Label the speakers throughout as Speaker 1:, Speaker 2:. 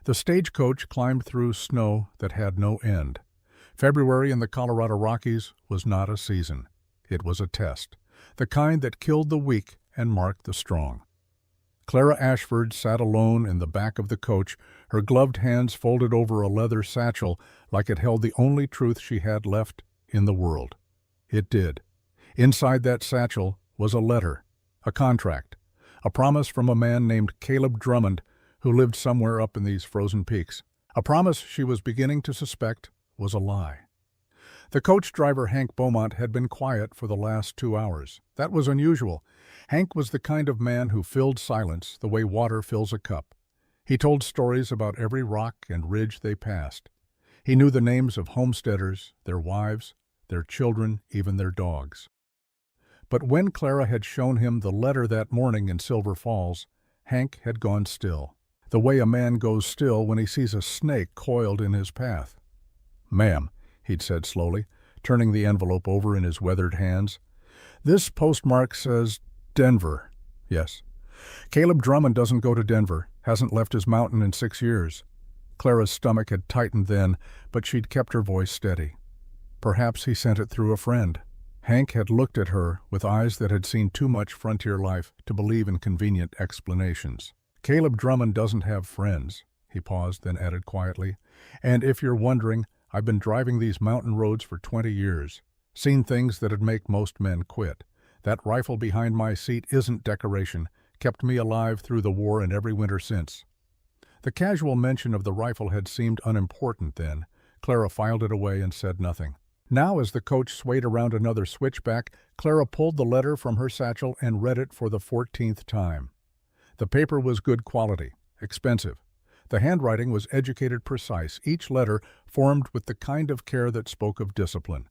Speaker 1: The stagecoach climbed through snow that had no end. February in the Colorado Rockies was not a season. It was a test, the kind that killed the weak and marked the strong. Clara Ashford sat alone in the back of the coach, her gloved hands folded over a leather satchel like it held the only truth she had left in the world. It did. Inside that satchel was a letter, a contract, a promise from a man named Caleb Drummond who lived somewhere up in these frozen peaks. A promise she was beginning to suspect was a lie. The coach driver, Hank Beaumont, had been quiet for the last 2 hours. That was unusual. Hank was the kind of man who filled silence the way water fills a cup. He told stories about every rock and ridge they passed. He knew the names of homesteaders, their wives, their children, even their dogs. But when Clara had shown him the letter that morning in Silver Falls, Hank had gone still, the way a man goes still when he sees a snake coiled in his path. "Ma'am," he'd said slowly, turning the envelope over in his weathered hands. "This postmark says Denver." "Yes." "Caleb Drummond doesn't go to Denver, hasn't left his mountain in 6 years." Clara's stomach had tightened then, but she'd kept her voice steady. "Perhaps he sent it through a friend." Hank had looked at her with eyes that had seen too much frontier life to believe in convenient explanations. "Caleb Drummond doesn't have friends," he paused, then added quietly. "And if you're wondering, I've been driving these mountain roads for 20 years, seen things that'd make most men quit. That rifle behind my seat isn't decoration, kept me alive through the war and every winter since." The casual mention of the rifle had seemed unimportant then. Clara filed it away and said nothing. Now, as the coach swayed around another switchback, Clara pulled the letter from her satchel and read it for the 14th time. The paper was good quality, expensive. The handwriting was educated, precise, each letter formed with the kind of care that spoke of discipline.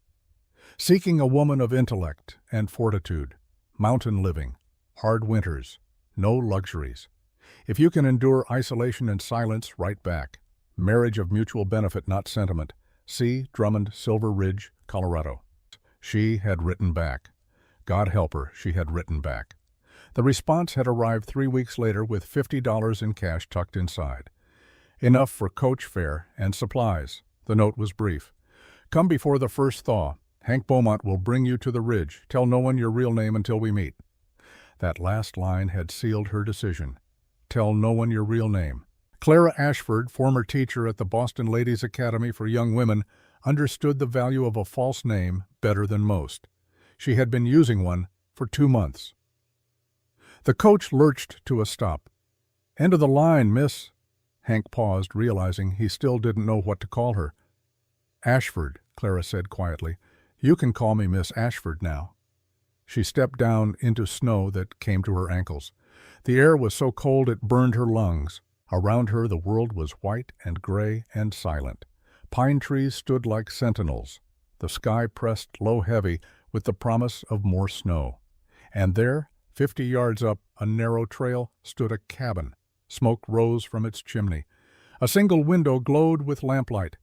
Speaker 1: Seeking a woman of intellect and fortitude, mountain living, hard winters, no luxuries. If you can endure isolation and silence, write back. Marriage of mutual benefit, not sentiment. C. Drummond, Silver Ridge, Colorado. She had written back. God help her, she had written back. The response had arrived 3 weeks later with $50 in cash tucked inside. Enough for coach fare and supplies. The note was brief. "Come before the first thaw. Hank Beaumont will bring you to the ridge. Tell no one your real name until we meet." That last line had sealed her decision. Tell no one your real name. Clara Ashford, former teacher at the Boston Ladies Academy for Young Women, understood the value of a false name better than most. She had been using one for 2 months. The coach lurched to a stop. "End of the line, miss." Hank paused, realizing he still didn't know what to call her. "Ashford," Clara said quietly. "You can call me Miss Ashford now." She stepped down into snow that came to her ankles. The air was so cold it burned her lungs. Around her the world was white and gray and silent. Pine trees stood like sentinels. The sky pressed low heavy with the promise of more snow. And there, 50 yards up a narrow trail, stood a cabin. Smoke rose from its chimney. A single window glowed with lamplight.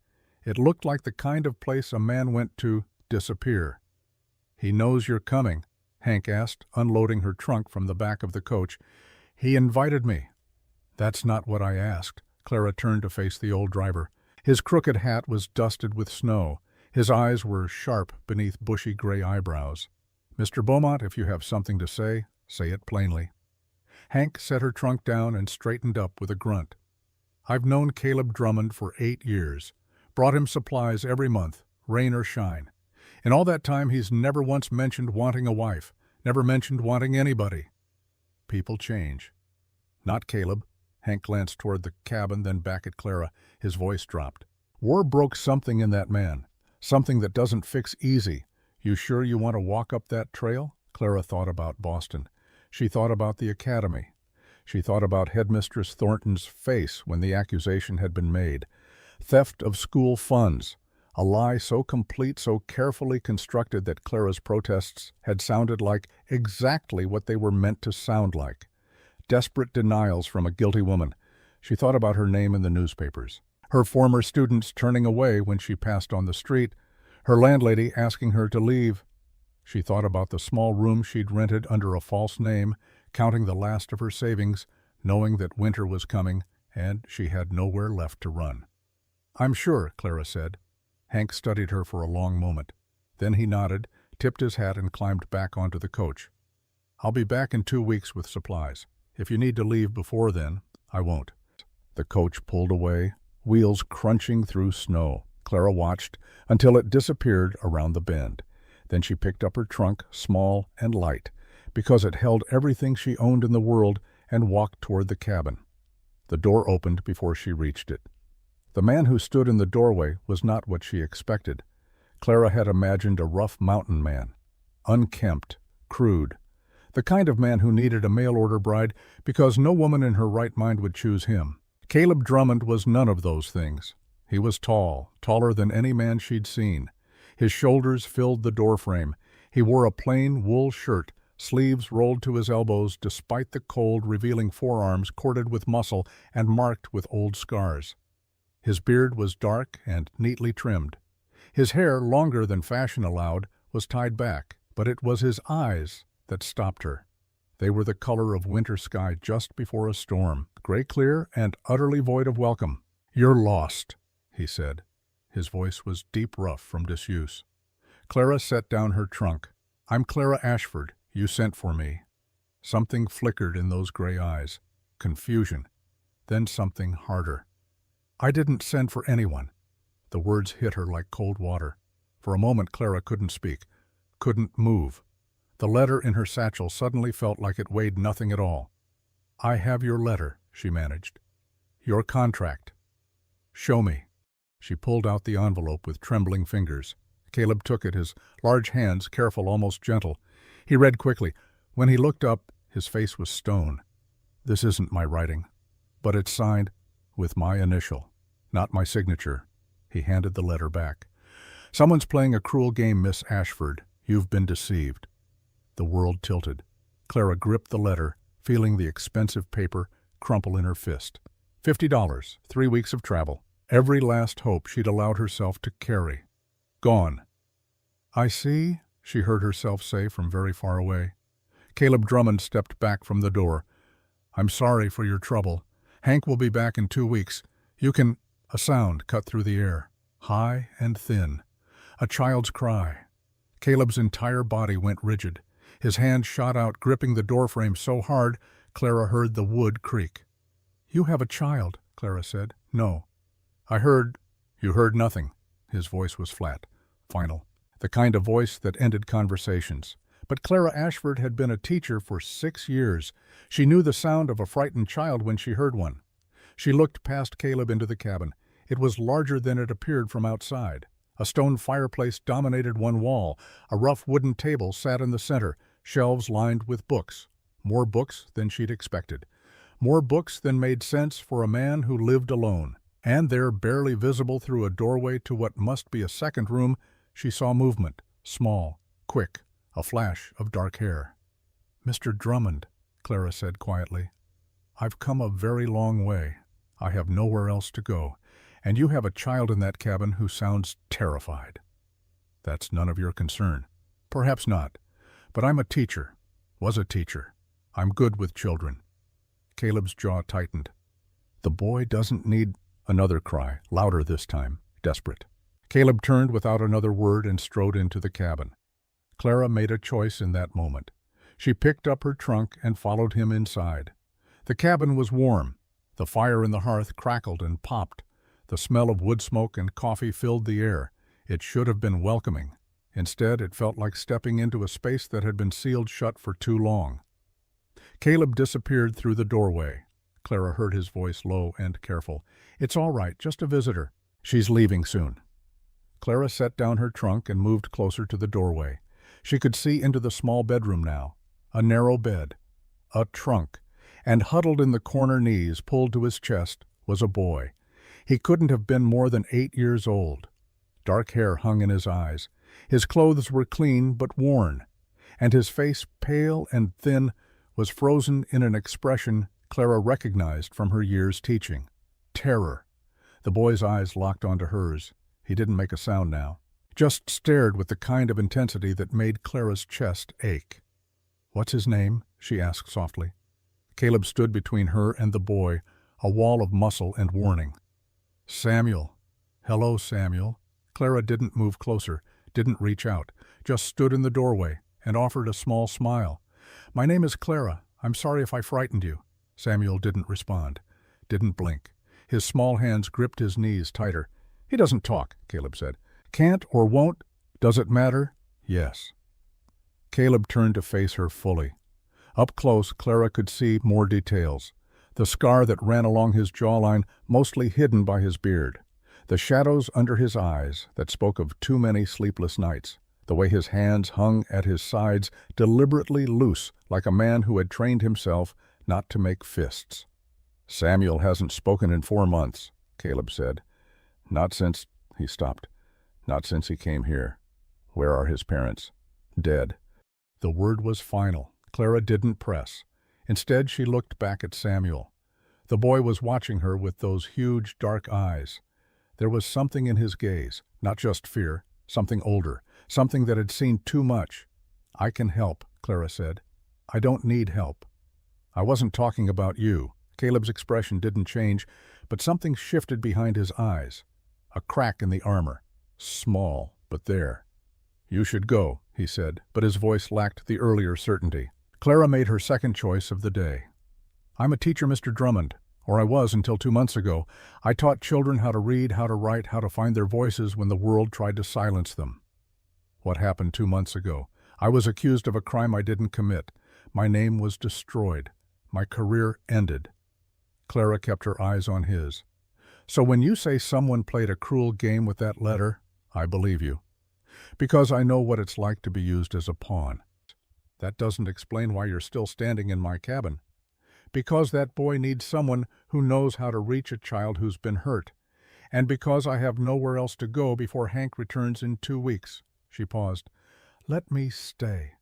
Speaker 1: It looked like the kind of place a man went to disappear. "He knows you're coming?" Hank asked, unloading her trunk from the back of the coach. "He invited me." "That's not what I asked." Clara turned to face the old driver. His crooked hat was dusted with snow. His eyes were sharp beneath bushy gray eyebrows. "Mr. Beaumont, if you have something to say it plainly." Hank set her trunk down and straightened up with a grunt. "I've known Caleb Drummond for 8 years. Brought him supplies every month, rain or shine. In all that time he's never once mentioned wanting a wife, never mentioned wanting anybody." People change. "Not Caleb." Hank glanced toward the cabin, then back at Clara. His voice dropped. "War broke something in that man, something that doesn't fix easy. You sure you want to walk up that trail?" Clara thought about Boston. She thought about the academy. She thought about Headmistress Thornton's face when the accusation had been made. Theft of school funds. A lie so complete, so carefully constructed that Clara's protests had sounded like exactly what they were meant to sound like. Desperate denials from a guilty woman. She thought about her name in the newspapers. Her former students turning away when she passed on the street. Her landlady asking her to leave. She thought about the small room she'd rented under a false name, counting the last of her savings, knowing that winter was coming and she had nowhere left to run. "I'm sure," Clara said. Hank studied her for a long moment. Then he nodded, tipped his hat, and climbed back onto the coach. "I'll be back in 2 weeks with supplies. If you need to leave before then, I won't." The coach pulled away, wheels crunching through snow. Clara watched until it disappeared around the bend. Then she picked up her trunk, small and light, because it held everything she owned in the world, and walked toward the cabin. The door opened before she reached it. The man who stood in the doorway was not what she expected. Clara had imagined a rough mountain man, unkempt, crude, the kind of man who needed a mail-order bride because no woman in her right mind would choose him. Caleb Drummond was none of those things. He was tall, taller than any man she'd seen. His shoulders filled the doorframe. He wore a plain wool shirt, sleeves rolled to his elbows despite the cold, revealing forearms corded with muscle and marked with old scars. His beard was dark and neatly trimmed. His hair, longer than fashion allowed, was tied back, but it was his eyes that stopped her. They were the color of winter sky just before a storm, gray-clear and utterly void of welcome. "You're lost," he said. His voice was deep rough from disuse. Clara set down her trunk. "I'm Clara Ashford. You sent for me." Something flickered in those gray eyes. Confusion. Then something harder. "I didn't send for anyone." The words hit her like cold water. For a moment Clara couldn't speak, couldn't move. The letter in her satchel suddenly felt like it weighed nothing at all. "I have your letter," she managed. "Your contract." "Show me." She pulled out the envelope with trembling fingers. Caleb took it, his large hands careful, almost gentle. He read quickly. When he looked up, his face was stone. "This isn't my writing, but it's signed with my initial, not my signature." He handed the letter back. "Someone's playing a cruel game, Miss Ashford. You've been deceived." The world tilted. Clara gripped the letter, feeling the expensive paper crumple in her fist. $50, 3 weeks of travel. Every last hope she'd allowed herself to carry. Gone. "I see," she heard herself say from very far away. Caleb Drummond stepped back from the door. "I'm sorry for your trouble. Hank will be back in 2 weeks. You can—" A sound cut through the air, high and thin. A child's cry. Caleb's entire body went rigid. His hand shot out, gripping the doorframe so hard, Clara heard the wood creak. "You have a child," Clara said. "No." "I heard—" "You heard nothing." His voice was flat, final, the kind of voice that ended conversations. But Clara Ashford had been a teacher for 6 years. She knew the sound of a frightened child when she heard one. She looked past Caleb into the cabin. It was larger than it appeared from outside. A stone fireplace dominated one wall. A rough wooden table sat in the center, shelves lined with books. More books than she'd expected. More books than made sense for a man who lived alone. And there, barely visible through a doorway to what must be a second room, she saw movement, small, quick, a flash of dark hair. "Mr. Drummond," Clara said quietly, "I've come a very long way. I have nowhere else to go, and you have a child in that cabin who sounds terrified." "That's none of your concern." "Perhaps not, but I'm a teacher, was a teacher. I'm good with children." Caleb's jaw tightened. "The boy doesn't need—" Another cry, louder this time, desperate. Caleb turned without another word and strode into the cabin. Clara made a choice in that moment. She picked up her trunk and followed him inside. The cabin was warm. The fire in the hearth crackled and popped. The smell of wood smoke and coffee filled the air. It should have been welcoming. Instead, it felt like stepping into a space that had been sealed shut for too long. Caleb disappeared through the doorway. Clara heard his voice low and careful. "It's all right, just a visitor. She's leaving soon." Clara set down her trunk and moved closer to the doorway. She could see into the small bedroom now. A narrow bed, a trunk, and huddled in the corner, knees pulled to his chest, was a boy. He couldn't have been more than 8 years old. Dark hair hung in his eyes. His clothes were clean but worn, and his face, pale and thin, was frozen in an expression Clara recognized from her years teaching. Terror. The boy's eyes locked onto hers. He didn't make a sound now, just stared with the kind of intensity that made Clara's chest ache. "What's his name?" she asked softly. Caleb stood between her and the boy, a wall of muscle and warning. "Samuel." "Hello, Samuel." Clara didn't move closer, didn't reach out, just stood in the doorway and offered a small smile. "My name is Clara. I'm sorry if I frightened you." Samuel didn't respond, didn't blink. His small hands gripped his knees tighter. "He doesn't talk," Caleb said. "Can't or won't? Does it matter?" "Yes." Caleb turned to face her fully. Up close, Clara could see more details. The scar that ran along his jawline, mostly hidden by his beard. The shadows under his eyes that spoke of too many sleepless nights. The way his hands hung at his sides, deliberately loose, like a man who had trained himself not to make fists. "Samuel hasn't spoken in 4 months, Caleb said. "Not since—" he stopped. "Not since he came here. Where are his parents?" "Dead." The word was final. Clara didn't press. Instead, she looked back at Samuel. The boy was watching her with those huge, dark eyes. There was something in his gaze, not just fear, something older, something that had seen too much. "I can help," Clara said. "I don't need help." "I wasn't talking about you." Caleb's expression didn't change, but something shifted behind his eyes. A crack in the armor. Small, but there. "You should go," he said, but his voice lacked the earlier certainty. Clara made her second choice of the day. "I'm a teacher, Mr. Drummond, or I was until 2 months ago. I taught children how to read, how to write, how to find their voices when the world tried to silence them." "What happened 2 months ago?" "I was accused of a crime I didn't commit. My name was destroyed. My career ended." Clara kept her eyes on his. "So when you say someone played a cruel game with that letter, I believe you. Because I know what it's like to be used as a pawn." "That doesn't explain why you're still standing in my cabin." "Because that boy needs someone who knows how to reach a child who's been hurt. And because I have nowhere else to go before Hank returns in 2 weeks." She paused. "Let me stay.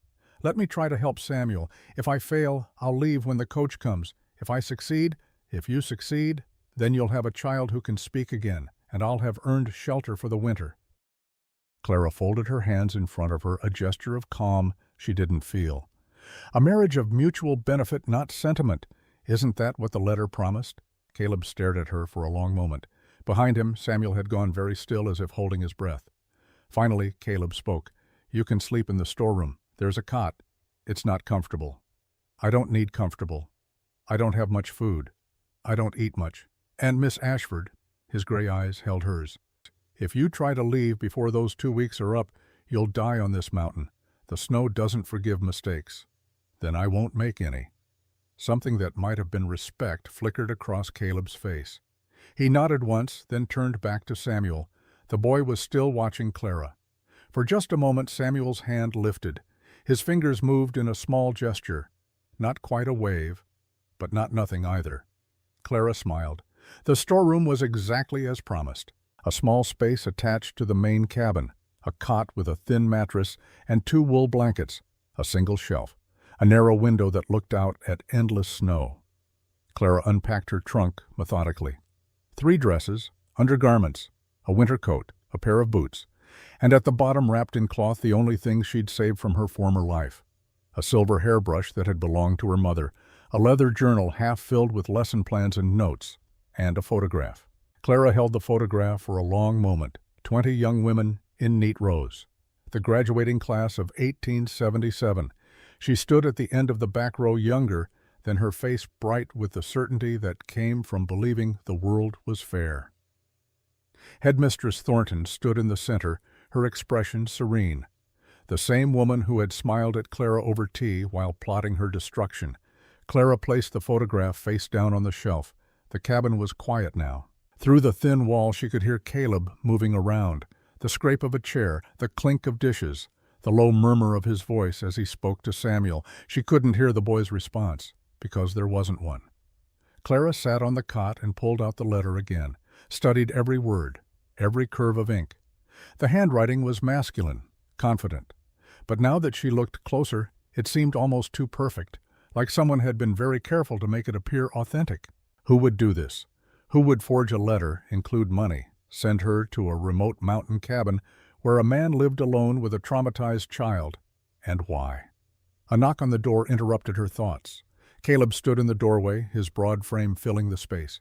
Speaker 1: Let me try to help Samuel. If I fail, I'll leave when the coach comes. If I succeed, if you succeed, then you'll have a child who can speak again, and I'll have earned shelter for the winter." Clara folded her hands in front of her, a gesture of calm she didn't feel. "A marriage of mutual benefit, not sentiment. Isn't that what the letter promised?" Caleb stared at her for a long moment. Behind him, Samuel had gone very still, as if holding his breath. Finally, Caleb spoke. "You can sleep in the storeroom. There's a cot. It's not comfortable." "I don't need comfortable. I don't have much food. I don't eat much. And Miss Ashford," his gray eyes held hers, "if you try to leave before those 2 weeks are up, you'll die on this mountain. The snow doesn't forgive mistakes." "Then I won't make any." Something that might have been respect flickered across Caleb's face. He nodded once, then turned back to Samuel. The boy was still watching Clara. For just a moment, Samuel's hand lifted. His fingers moved in a small gesture. Not quite a wave, but not nothing either. Clara smiled. The storeroom was exactly as promised. A small space attached to the main cabin, a cot with a thin mattress and 2 wool blankets, a single shelf, a narrow window that looked out at endless snow. Clara unpacked her trunk methodically. 3 dresses, undergarments, a winter coat, a pair of boots, and at the bottom, wrapped in cloth, the only things she'd saved from her former life. A silver hairbrush that had belonged to her mother, a leather journal half filled with lesson plans and notes, and a photograph. Clara held the photograph for a long moment. 20 young women in neat rows. The graduating class of 1877. She stood at the end of the back row, younger, then her face bright with the certainty that came from believing the world was fair. Headmistress Thornton stood in the center, her expression serene. The same woman who had smiled at Clara over tea while plotting her destruction. Clara placed the photograph face down on the shelf. The cabin was quiet now. Through the thin wall she could hear Caleb moving around, the scrape of a chair, the clink of dishes, the low murmur of his voice as he spoke to Samuel. She couldn't hear the boy's response, because there wasn't one. Clara sat on the cot and pulled out the letter again, studied every word, every curve of ink. The handwriting was masculine, confident. But now that she looked closer, it seemed almost too perfect, like someone had been very careful to make it appear authentic. Who would do this? Who would forge a letter, include money, send her to a remote mountain cabin where a man lived alone with a traumatized child, and why? A knock on the door interrupted her thoughts. Caleb stood in the doorway, his broad frame filling the space.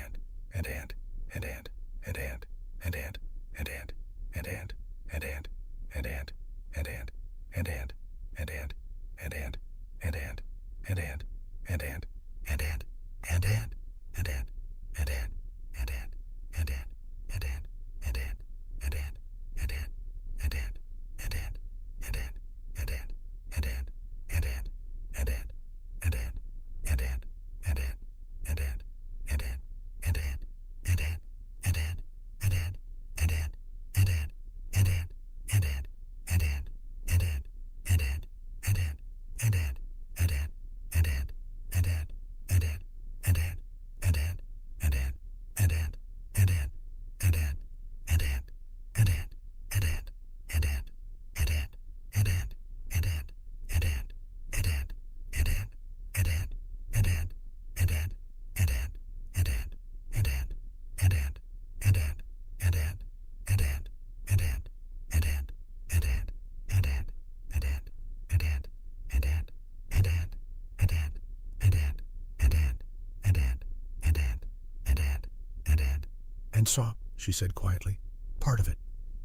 Speaker 1: And saw, she said quietly, part of it.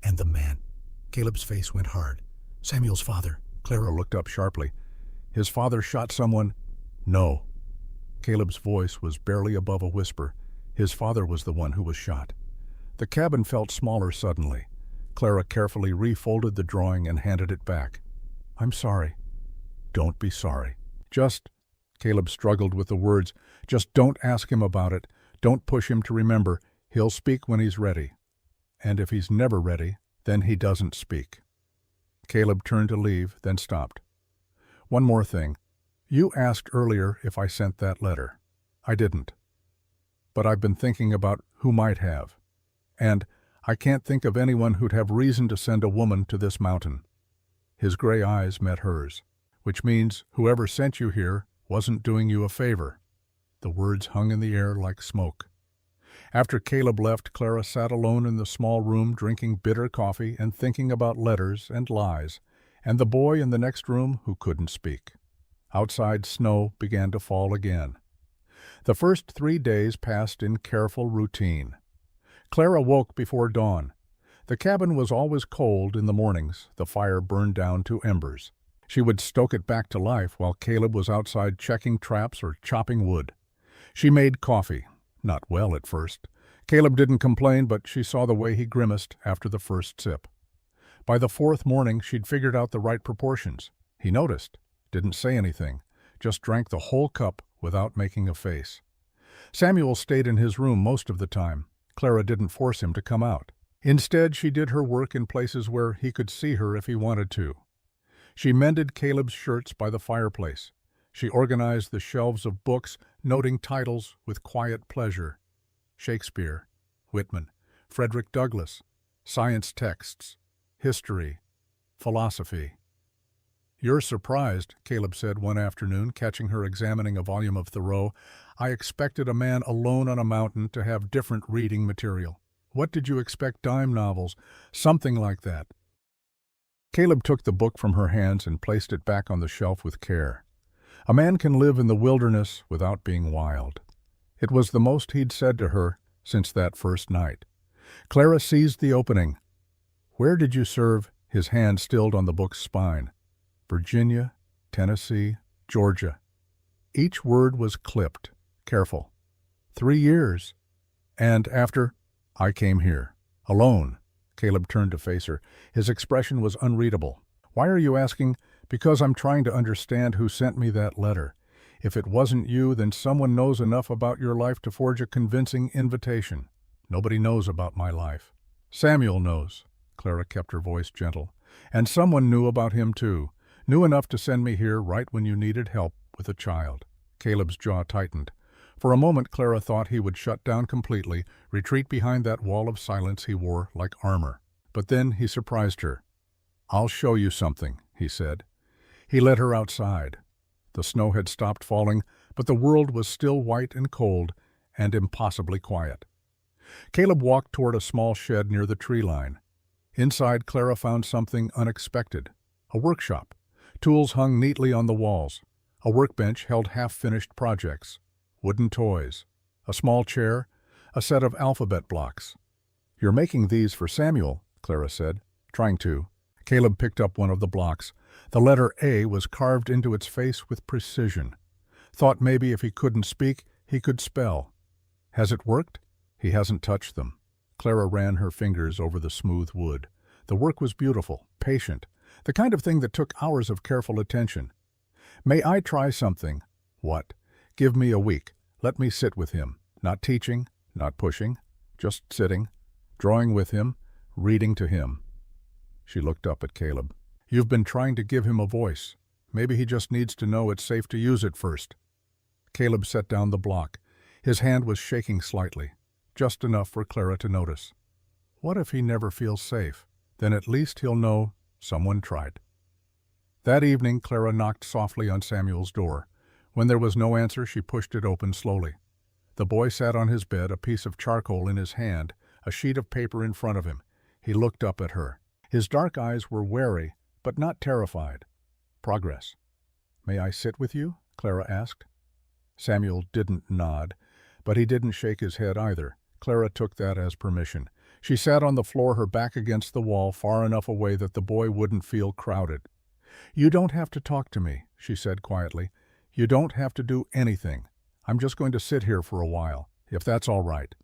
Speaker 1: And the man. Caleb's face went hard. Samuel's father. Clara looked up sharply. His father shot someone? No. Caleb's voice was barely above a whisper. His father was the one who was shot. The cabin felt smaller suddenly. Clara carefully refolded the drawing and handed it back. I'm sorry. Don't be sorry. Just, Caleb struggled with the words, just don't ask him about it. Don't push him to remember. He'll speak when he's ready. And if he's never ready, then he doesn't speak. Caleb turned to leave, then stopped. One more thing. You asked earlier if I sent that letter. I didn't. But I've been thinking about who might have. And I can't think of anyone who'd have reason to send a woman to this mountain. His gray eyes met hers, which means whoever sent you here wasn't doing you a favor. The words hung in the air like smoke. After Caleb left, Clara sat alone in the small room drinking bitter coffee and thinking about letters and lies, and the boy in the next room who couldn't speak. Outside, snow began to fall again. The first 3 days passed in careful routine. Clara woke before dawn. The cabin was always cold in the mornings. The fire burned down to embers. She would stoke it back to life while Caleb was outside checking traps or chopping wood. She made coffee. Not well at first. Caleb didn't complain, but she saw the way he grimaced after the first sip. By the 4th morning, she'd figured out the right proportions. He noticed, didn't say anything, just drank the whole cup without making a face. Samuel stayed in his room most of the time. Clara didn't force him to come out. Instead, she did her work in places where he could see her if he wanted to. She mended Caleb's shirts by the fireplace. She organized the shelves of books, noting titles with quiet pleasure. Shakespeare, Whitman, Frederick Douglass, science texts, history, philosophy. "You're surprised," Caleb said one afternoon, catching her examining a volume of Thoreau. "I expected a man alone on a mountain to have different reading material. What did you expect, dime novels? Something like that." Caleb took the book from her hands and placed it back on the shelf with care. A man can live in the wilderness without being wild. It was the most he'd said to her since that first night. Clara seized the opening. "Where did you serve?" His hand stilled on the book's spine. "Virginia, Tennessee, Georgia." Each word was clipped, careful. 3 years. "And after?" "I came here. Alone." Caleb turned to face her. His expression was unreadable. "Why are you asking?" "Because I'm trying to understand who sent me that letter. If it wasn't you, then someone knows enough about your life to forge a convincing invitation. Nobody knows about my life." "Samuel knows." Clara kept her voice gentle. "And someone knew about him too. Knew enough to send me here right when you needed help with a child." Caleb's jaw tightened. For a moment Clara thought he would shut down completely, retreat behind that wall of silence he wore like armor. But then he surprised her. "I'll show you something," he said. He led her outside. The snow had stopped falling, but the world was still white and cold and impossibly quiet. Caleb walked toward a small shed near the tree line. Inside, Clara found something unexpected. A workshop. Tools hung neatly on the walls. A workbench held half-finished projects. Wooden toys. A small chair. A set of alphabet blocks. "You're making these for Samuel," Clara said. "Trying to." Caleb picked up one of the blocks. The letter A was carved into its face with precision. Thought maybe if he couldn't speak, he could spell. "Has it worked?" "He hasn't touched them." Clara ran her fingers over the smooth wood. The work was beautiful, patient, the kind of thing that took hours of careful attention. "May I try something?" "What?" "Give me a week. Let me sit with him. Not teaching, not pushing, just sitting, drawing with him, reading to him." She looked up at Caleb. "You've been trying to give him a voice. Maybe he just needs to know it's safe to use it first." Caleb set down the block. His hand was shaking slightly, just enough for Clara to notice. What if he never feels safe? Then at least he'll know someone tried. That evening, Clara knocked softly on Samuel's door. When there was no answer, she pushed it open slowly. The boy sat on his bed, a piece of charcoal in his hand, a sheet of paper in front of him. He looked up at her. His dark eyes were wary, but not terrified. "Progress." "May I sit with you?" Clara asked. Samuel didn't nod, but he didn't shake his head either. Clara took that as permission. She sat on the floor, her back against the wall, far enough away that the boy wouldn't feel crowded. "You don't have to talk to me," she said quietly. "You don't have to do anything. I'm just going to sit here for a while, if that's all right."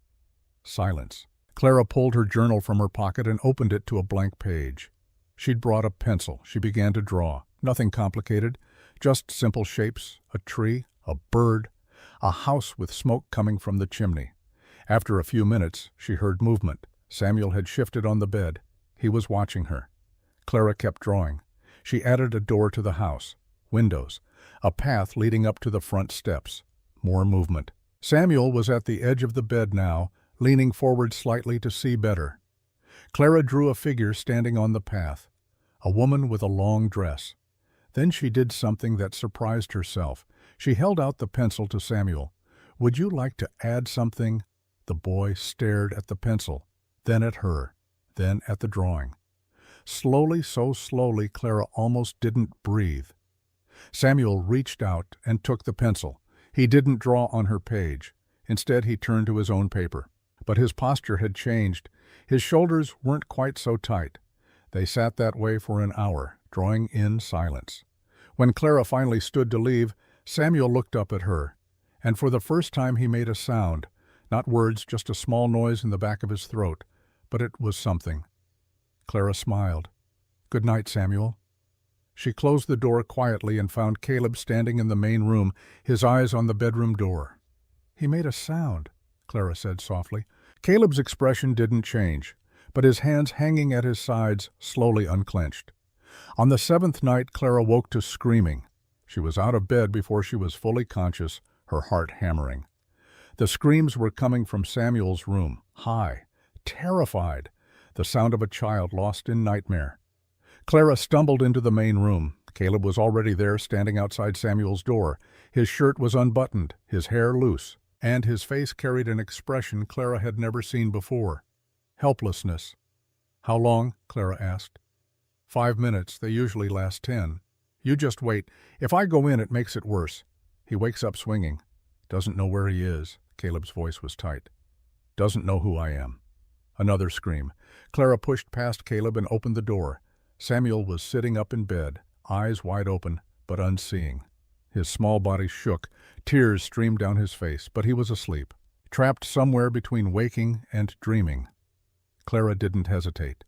Speaker 1: Silence. Clara pulled her journal from her pocket and opened it to a blank page. She'd brought a pencil. She began to draw. Nothing complicated, just simple shapes, a tree, a bird, a house with smoke coming from the chimney. After a few minutes, she heard movement. Samuel had shifted on the bed. He was watching her. Clara kept drawing. She added a door to the house, windows, a path leading up to the front steps. More movement. Samuel was at the edge of the bed now, leaning forward slightly to see better. Clara drew a figure standing on the path, a woman with a long dress. Then she did something that surprised herself. She held out the pencil to Samuel. "Would you like to add something?" The boy stared at the pencil, then at her, then at the drawing. Slowly, so slowly, Clara almost didn't breathe. Samuel reached out and took the pencil. He didn't draw on her page. Instead, he turned to his own paper. But his posture had changed. His shoulders weren't quite so tight. They sat that way for an hour, drawing in silence. When Clara finally stood to leave, Samuel looked up at her, and for the first time he made a sound. Not words, just a small noise in the back of his throat, but it was something. Clara smiled. "Good night, Samuel." She closed the door quietly and found Caleb standing in the main room, his eyes on the bedroom door. "He made a sound," Clara said softly. Caleb's expression didn't change, but his hands hanging at his sides slowly unclenched. On the seventh night, Clara woke to screaming. She was out of bed before she was fully conscious, her heart hammering. The screams were coming from Samuel's room, high, terrified, the sound of a child lost in nightmare. Clara stumbled into the main room. Caleb was already there, standing outside Samuel's door. His shirt was unbuttoned, his hair loose, and his face carried an expression Clara had never seen before. Helplessness. "How long?" Clara asked. 5 minutes. They usually last 10. "You just wait. If I go in, it makes it worse. He wakes up swinging. Doesn't know where he is." Caleb's voice was tight. "Doesn't know who I am." Another scream. Clara pushed past Caleb and opened the door. Samuel was sitting up in bed, eyes wide open, but unseeing. His small body shook. Tears streamed down his face, but he was asleep, trapped somewhere between waking and dreaming. Clara didn't hesitate.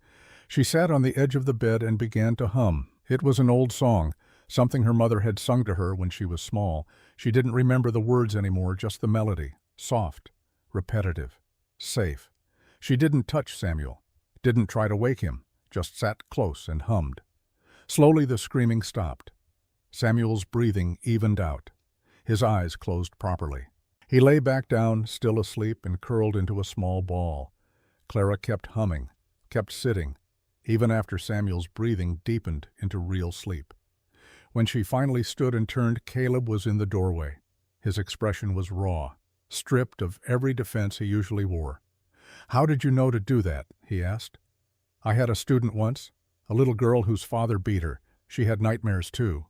Speaker 1: She sat on the edge of the bed and began to hum. It was an old song, something her mother had sung to her when she was small. She didn't remember the words anymore, just the melody. Soft, repetitive, safe. She didn't touch Samuel, didn't try to wake him, just sat close and hummed. Slowly the screaming stopped. Samuel's breathing evened out. His eyes closed properly. He lay back down, still asleep, and curled into a small ball. Clara kept humming, kept sitting, even after Samuel's breathing deepened into real sleep. When she finally stood and turned, Caleb was in the doorway. His expression was raw, stripped of every defense he usually wore. "How did you know to do that?" he asked. "I had a student once, a little girl whose father beat her. She had nightmares too."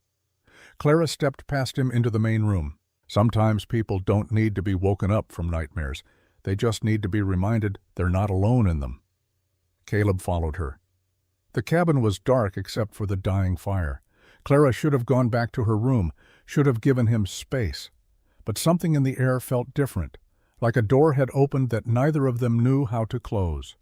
Speaker 1: Clara stepped past him into the main room. Sometimes people don't need to be woken up from nightmares. They just need to be reminded they're not alone in them. Caleb followed her. The cabin was dark except for the dying fire. Clara should have gone back to her room, should have given him space. But something in the air felt different, like a door had opened that neither of them knew how to close.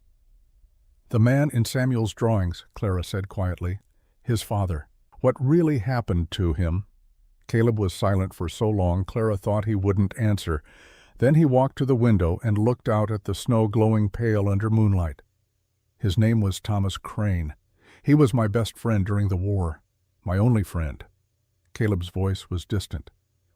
Speaker 1: "The man in Samuel's drawings," Clara said quietly. "His father. What really happened to him?" Caleb was silent for so long Clara thought he wouldn't answer. Then he walked to the window and looked out at the snow glowing pale under moonlight. "His name was Thomas Crane. He was my best friend during the war. My only friend." Caleb's voice was distant.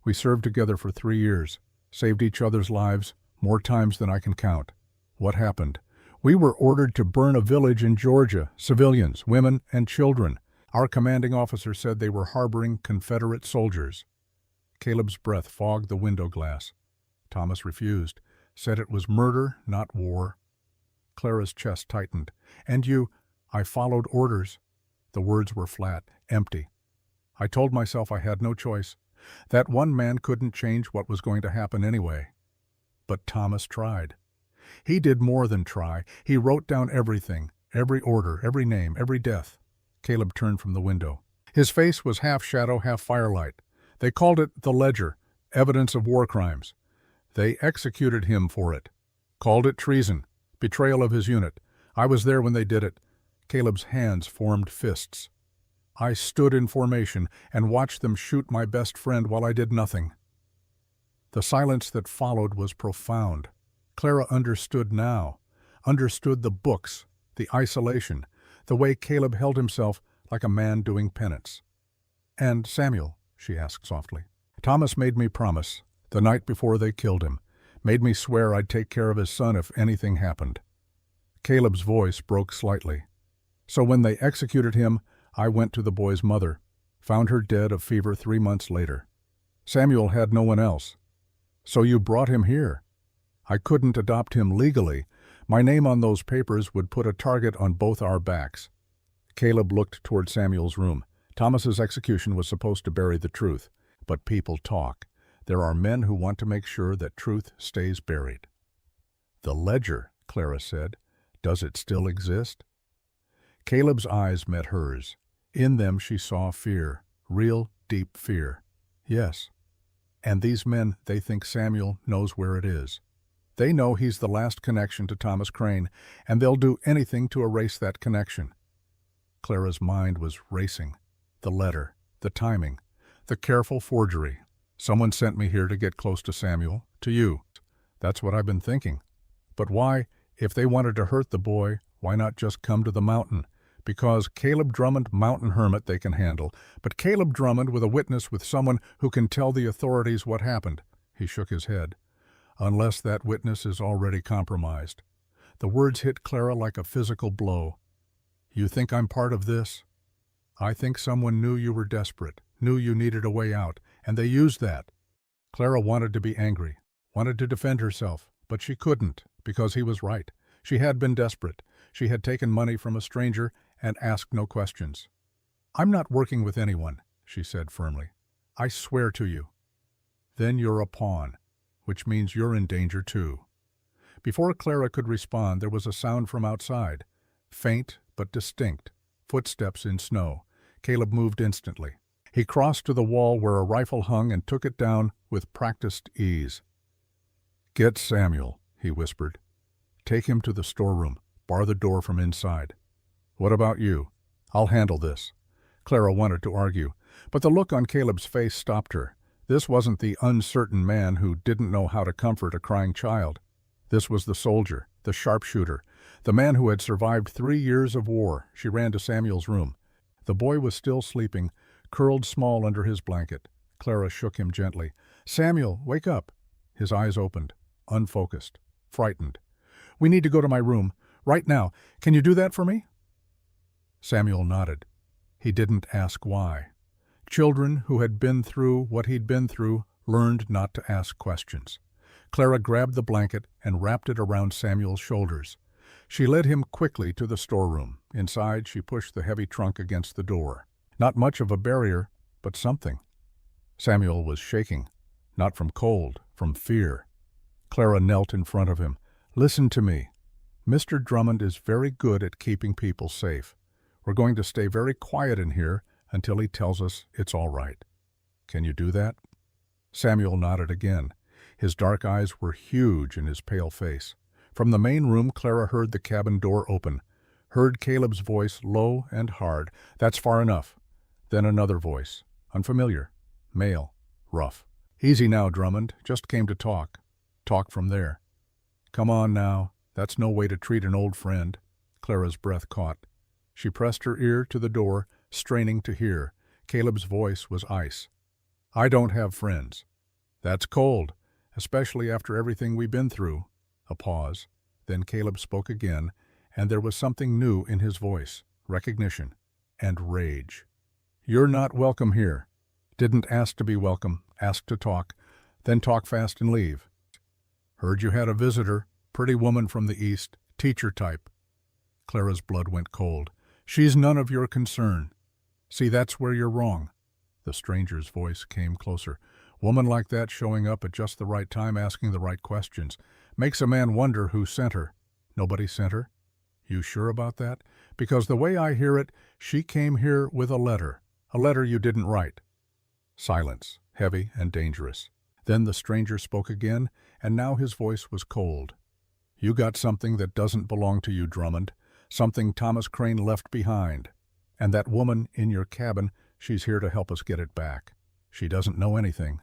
Speaker 1: "We served together for 3 years, saved each other's lives, more times than I can count." "What happened?" "We were ordered to burn a village in Georgia, civilians, women, and children. Our commanding officer said they were harboring Confederate soldiers." Caleb's breath fogged the window glass. Thomas refused, said it was murder, not war. Clara's chest tightened. "And you—" "I followed orders." The words were flat, empty. "I told myself I had no choice. That one man couldn't change what was going to happen anyway." But Thomas tried. He did more than try. He wrote down everything, every order, every name, every death. Caleb turned from the window. His face was half shadow, half firelight. "They called it the ledger, evidence of war crimes. They executed him for it. Called it treason, betrayal of his unit. I was there when they did it." Caleb's hands formed fists. "I stood in formation and watched them shoot my best friend while I did nothing." The silence that followed was profound. Clara understood now, understood the books, the isolation, the way Caleb held himself like a man doing penance. "And Samuel?" she asked softly. "Thomas made me promise, the night before they killed him, made me swear I'd take care of his son if anything happened." Caleb's voice broke slightly. "So when they executed him, I went to the boy's mother, found her dead of fever 3 months later. Samuel had no one else. So you brought him here." "I couldn't adopt him legally. My name on those papers would put a target on both our backs." Caleb looked toward Samuel's room. Thomas's execution was supposed to bury the truth. But people talk. There are men who want to make sure that truth stays buried. "The ledger," Clara said. "Does it still exist?" Caleb's eyes met hers. In them she saw fear, real, deep fear. "Yes. And these men, they think Samuel knows where it is. They know he's the last connection to Thomas Crane, and they'll do anything to erase that connection." Clara's mind was racing. The letter, the timing, the careful forgery. Someone sent me here to get close to Samuel, to you. That's what I've been thinking. But why, if they wanted to hurt the boy, why not just come to the mountain? Because Caleb Drummond, mountain hermit, they can handle. But Caleb Drummond with a witness, with someone who can tell the authorities what happened. He shook his head. Unless that witness is already compromised. The words hit Clara like a physical blow. You think I'm part of this? I think someone knew you were desperate, knew you needed a way out, and they used that. Clara wanted to be angry, wanted to defend herself, but she couldn't, because he was right. She had been desperate. She had taken money from a stranger and asked no questions. I'm not working with anyone, she said firmly. I swear to you. Then you're a pawn, which means you're in danger too. Before Clara could respond, there was a sound from outside. Faint but distinct. Footsteps in snow. Caleb moved instantly. He crossed to the wall where a rifle hung and took it down with practiced ease. Get Samuel, he whispered. Take him to the storeroom. Bar the door from inside. What about you? I'll handle this. Clara wanted to argue, but the look on Caleb's face stopped her. This wasn't the uncertain man who didn't know how to comfort a crying child. This was the soldier, the sharpshooter, the man who had survived 3 years of war. She ran to Samuel's room. The boy was still sleeping, curled small under his blanket. Clara shook him gently. Samuel, wake up. His eyes opened, unfocused, frightened. We need to go to my room, right now. Can you do that for me? Samuel nodded. He didn't ask why. Children who had been through what he'd been through learned not to ask questions. Clara grabbed the blanket and wrapped it around Samuel's shoulders. She led him quickly to the storeroom. Inside, she pushed the heavy trunk against the door. Not much of a barrier, but something. Samuel was shaking, not from cold, from fear. Clara knelt in front of him. Listen to me. Mr. Drummond is very good at keeping people safe. We're going to stay very quiet in here until he tells us it's all right. Can you do that? Samuel nodded again. His dark eyes were huge in his pale face. From the main room, Clara heard the cabin door open, heard Caleb's voice low and hard. That's far enough. Then another voice, unfamiliar, male, rough. Easy now, Drummond. Just came to talk. Talk from there. Come on now. That's no way to treat an old friend. Clara's breath caught. She pressed her ear to the door, straining to hear. Caleb's voice was ice. I don't have friends. That's cold, especially after everything we've been through. A pause. Then Caleb spoke again, and there was something new in his voice, recognition and rage. You're not welcome here. Didn't ask to be welcome, asked to talk, then talk fast and leave. Heard you had a visitor, pretty woman from the east, teacher type. Clara's blood went cold. She's none of your concern. See, that's where you're wrong. The stranger's voice came closer. Woman like that showing up at just the right time, asking the right questions. Makes a man wonder who sent her. Nobody sent her? You sure about that? Because the way I hear it, she came here with a letter you didn't write. Silence, heavy and dangerous. Then the stranger spoke again, and now his voice was cold. You got something that doesn't belong to you, Drummond. Something Thomas Crane left behind. And that woman in your cabin, she's here to help us get it back. She doesn't know anything.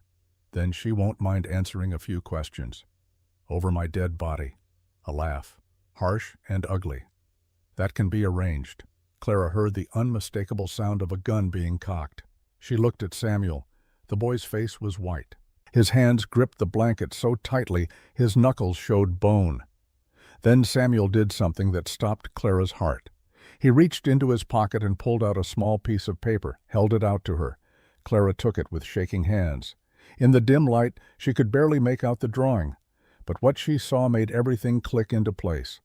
Speaker 1: Then she won't mind answering a few questions. Over my dead body. A laugh. Harsh and ugly. That can be arranged. Clara heard the unmistakable sound of a gun being cocked. She looked at Samuel. The boy's face was white. His hands gripped the blanket so tightly his knuckles showed bone. Then Samuel did something that stopped Clara's heart. He reached into his pocket and pulled out a small piece of paper, held it out to her. Clara took it with shaking hands. In the dim light, she could barely make out the drawing, but what she saw made everything click into place.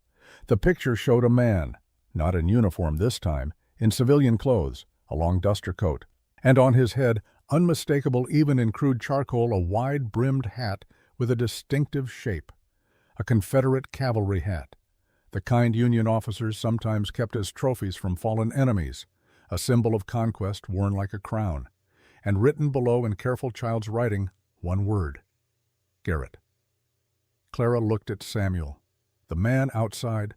Speaker 1: The picture showed a man, not in uniform this time, in civilian clothes, a long duster coat, and on his head, unmistakable even in crude charcoal, a wide-brimmed hat with a distinctive shape. A Confederate cavalry hat, the kind Union officers sometimes kept as trophies from fallen enemies, a symbol of conquest worn like a crown, and written below in careful child's writing, one word: Garrett. Clara looked at Samuel. The man outside.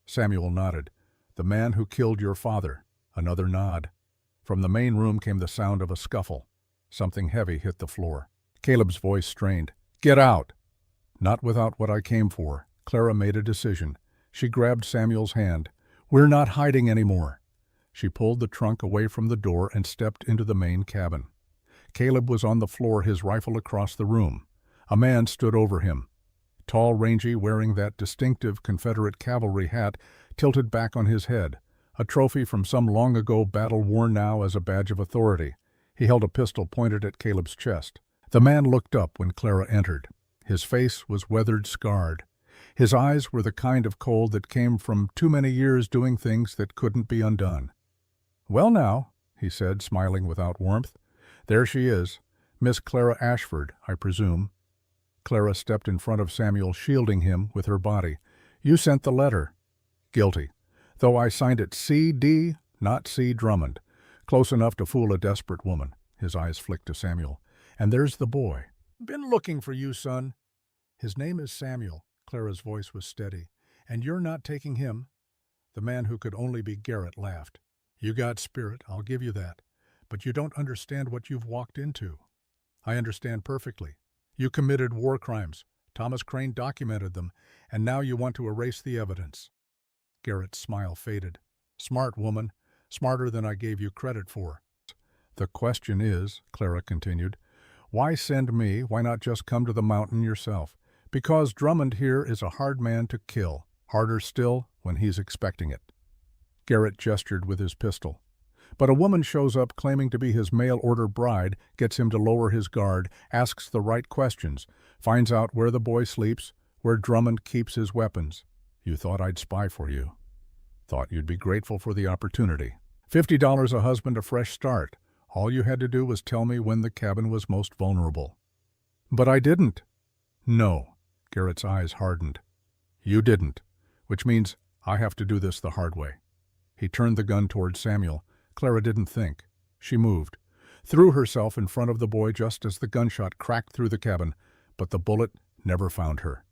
Speaker 1: Samuel nodded. The man who killed your father. Another nod. From the main room came the sound of a scuffle. Something heavy hit the floor. Caleb's voice strained. "Get out!" Not without what I came for. Clara made a decision. She grabbed Samuel's hand. "We're not hiding anymore." She pulled the trunk away from the door and stepped into the main cabin. Caleb was on the floor, his rifle across the room. A man stood over him. Tall, rangy, wearing that distinctive Confederate cavalry hat tilted back on his head, a trophy from some long-ago battle worn now as a badge of authority. He held a pistol pointed at Caleb's chest. The man looked up when Clara entered. His face was weathered, scarred. His eyes were the kind of cold that came from too many years doing things that couldn't be undone. "Well now," he said, smiling without warmth. "There she is. Miss Clara Ashford, I presume." Clara stepped in front of Samuel, shielding him with her body. "You sent the letter." "Guilty. Though I signed it C.D., not C. Drummond. Close enough to fool a desperate woman." His eyes flicked to Samuel. "And there's the boy. Been looking for you, son." "His name is Samuel." Clara's voice was steady. "And you're not taking him." The man who could only be Garrett laughed. "You got spirit, I'll give you that. But you don't understand what you've walked into." "I understand perfectly. You committed war crimes. Thomas Crane documented them, and now you want to erase the evidence." Garrett's smile faded. "Smart woman. Smarter than I gave you credit for." "The question is," Clara continued, "why send me? Why not just come to the mountain yourself? Because Drummond here is a hard man to kill. Harder still when he's expecting it." Garrett gestured with his pistol. "But a woman shows up claiming to be his mail-order bride, gets him to lower his guard, asks the right questions, finds out where the boy sleeps, where Drummond keeps his weapons. You thought I'd spy for you. Thought you'd be grateful for the opportunity. $50 a husband, a fresh start. All you had to do was tell me when the cabin was most vulnerable." "But I didn't." "No." Garrett's eyes hardened. "You didn't, which means I have to do this the hard way." He turned the gun toward Samuel. Clara didn't think. She moved, threw herself in front of the boy just as the gunshot cracked through the cabin, but the bullet never found her.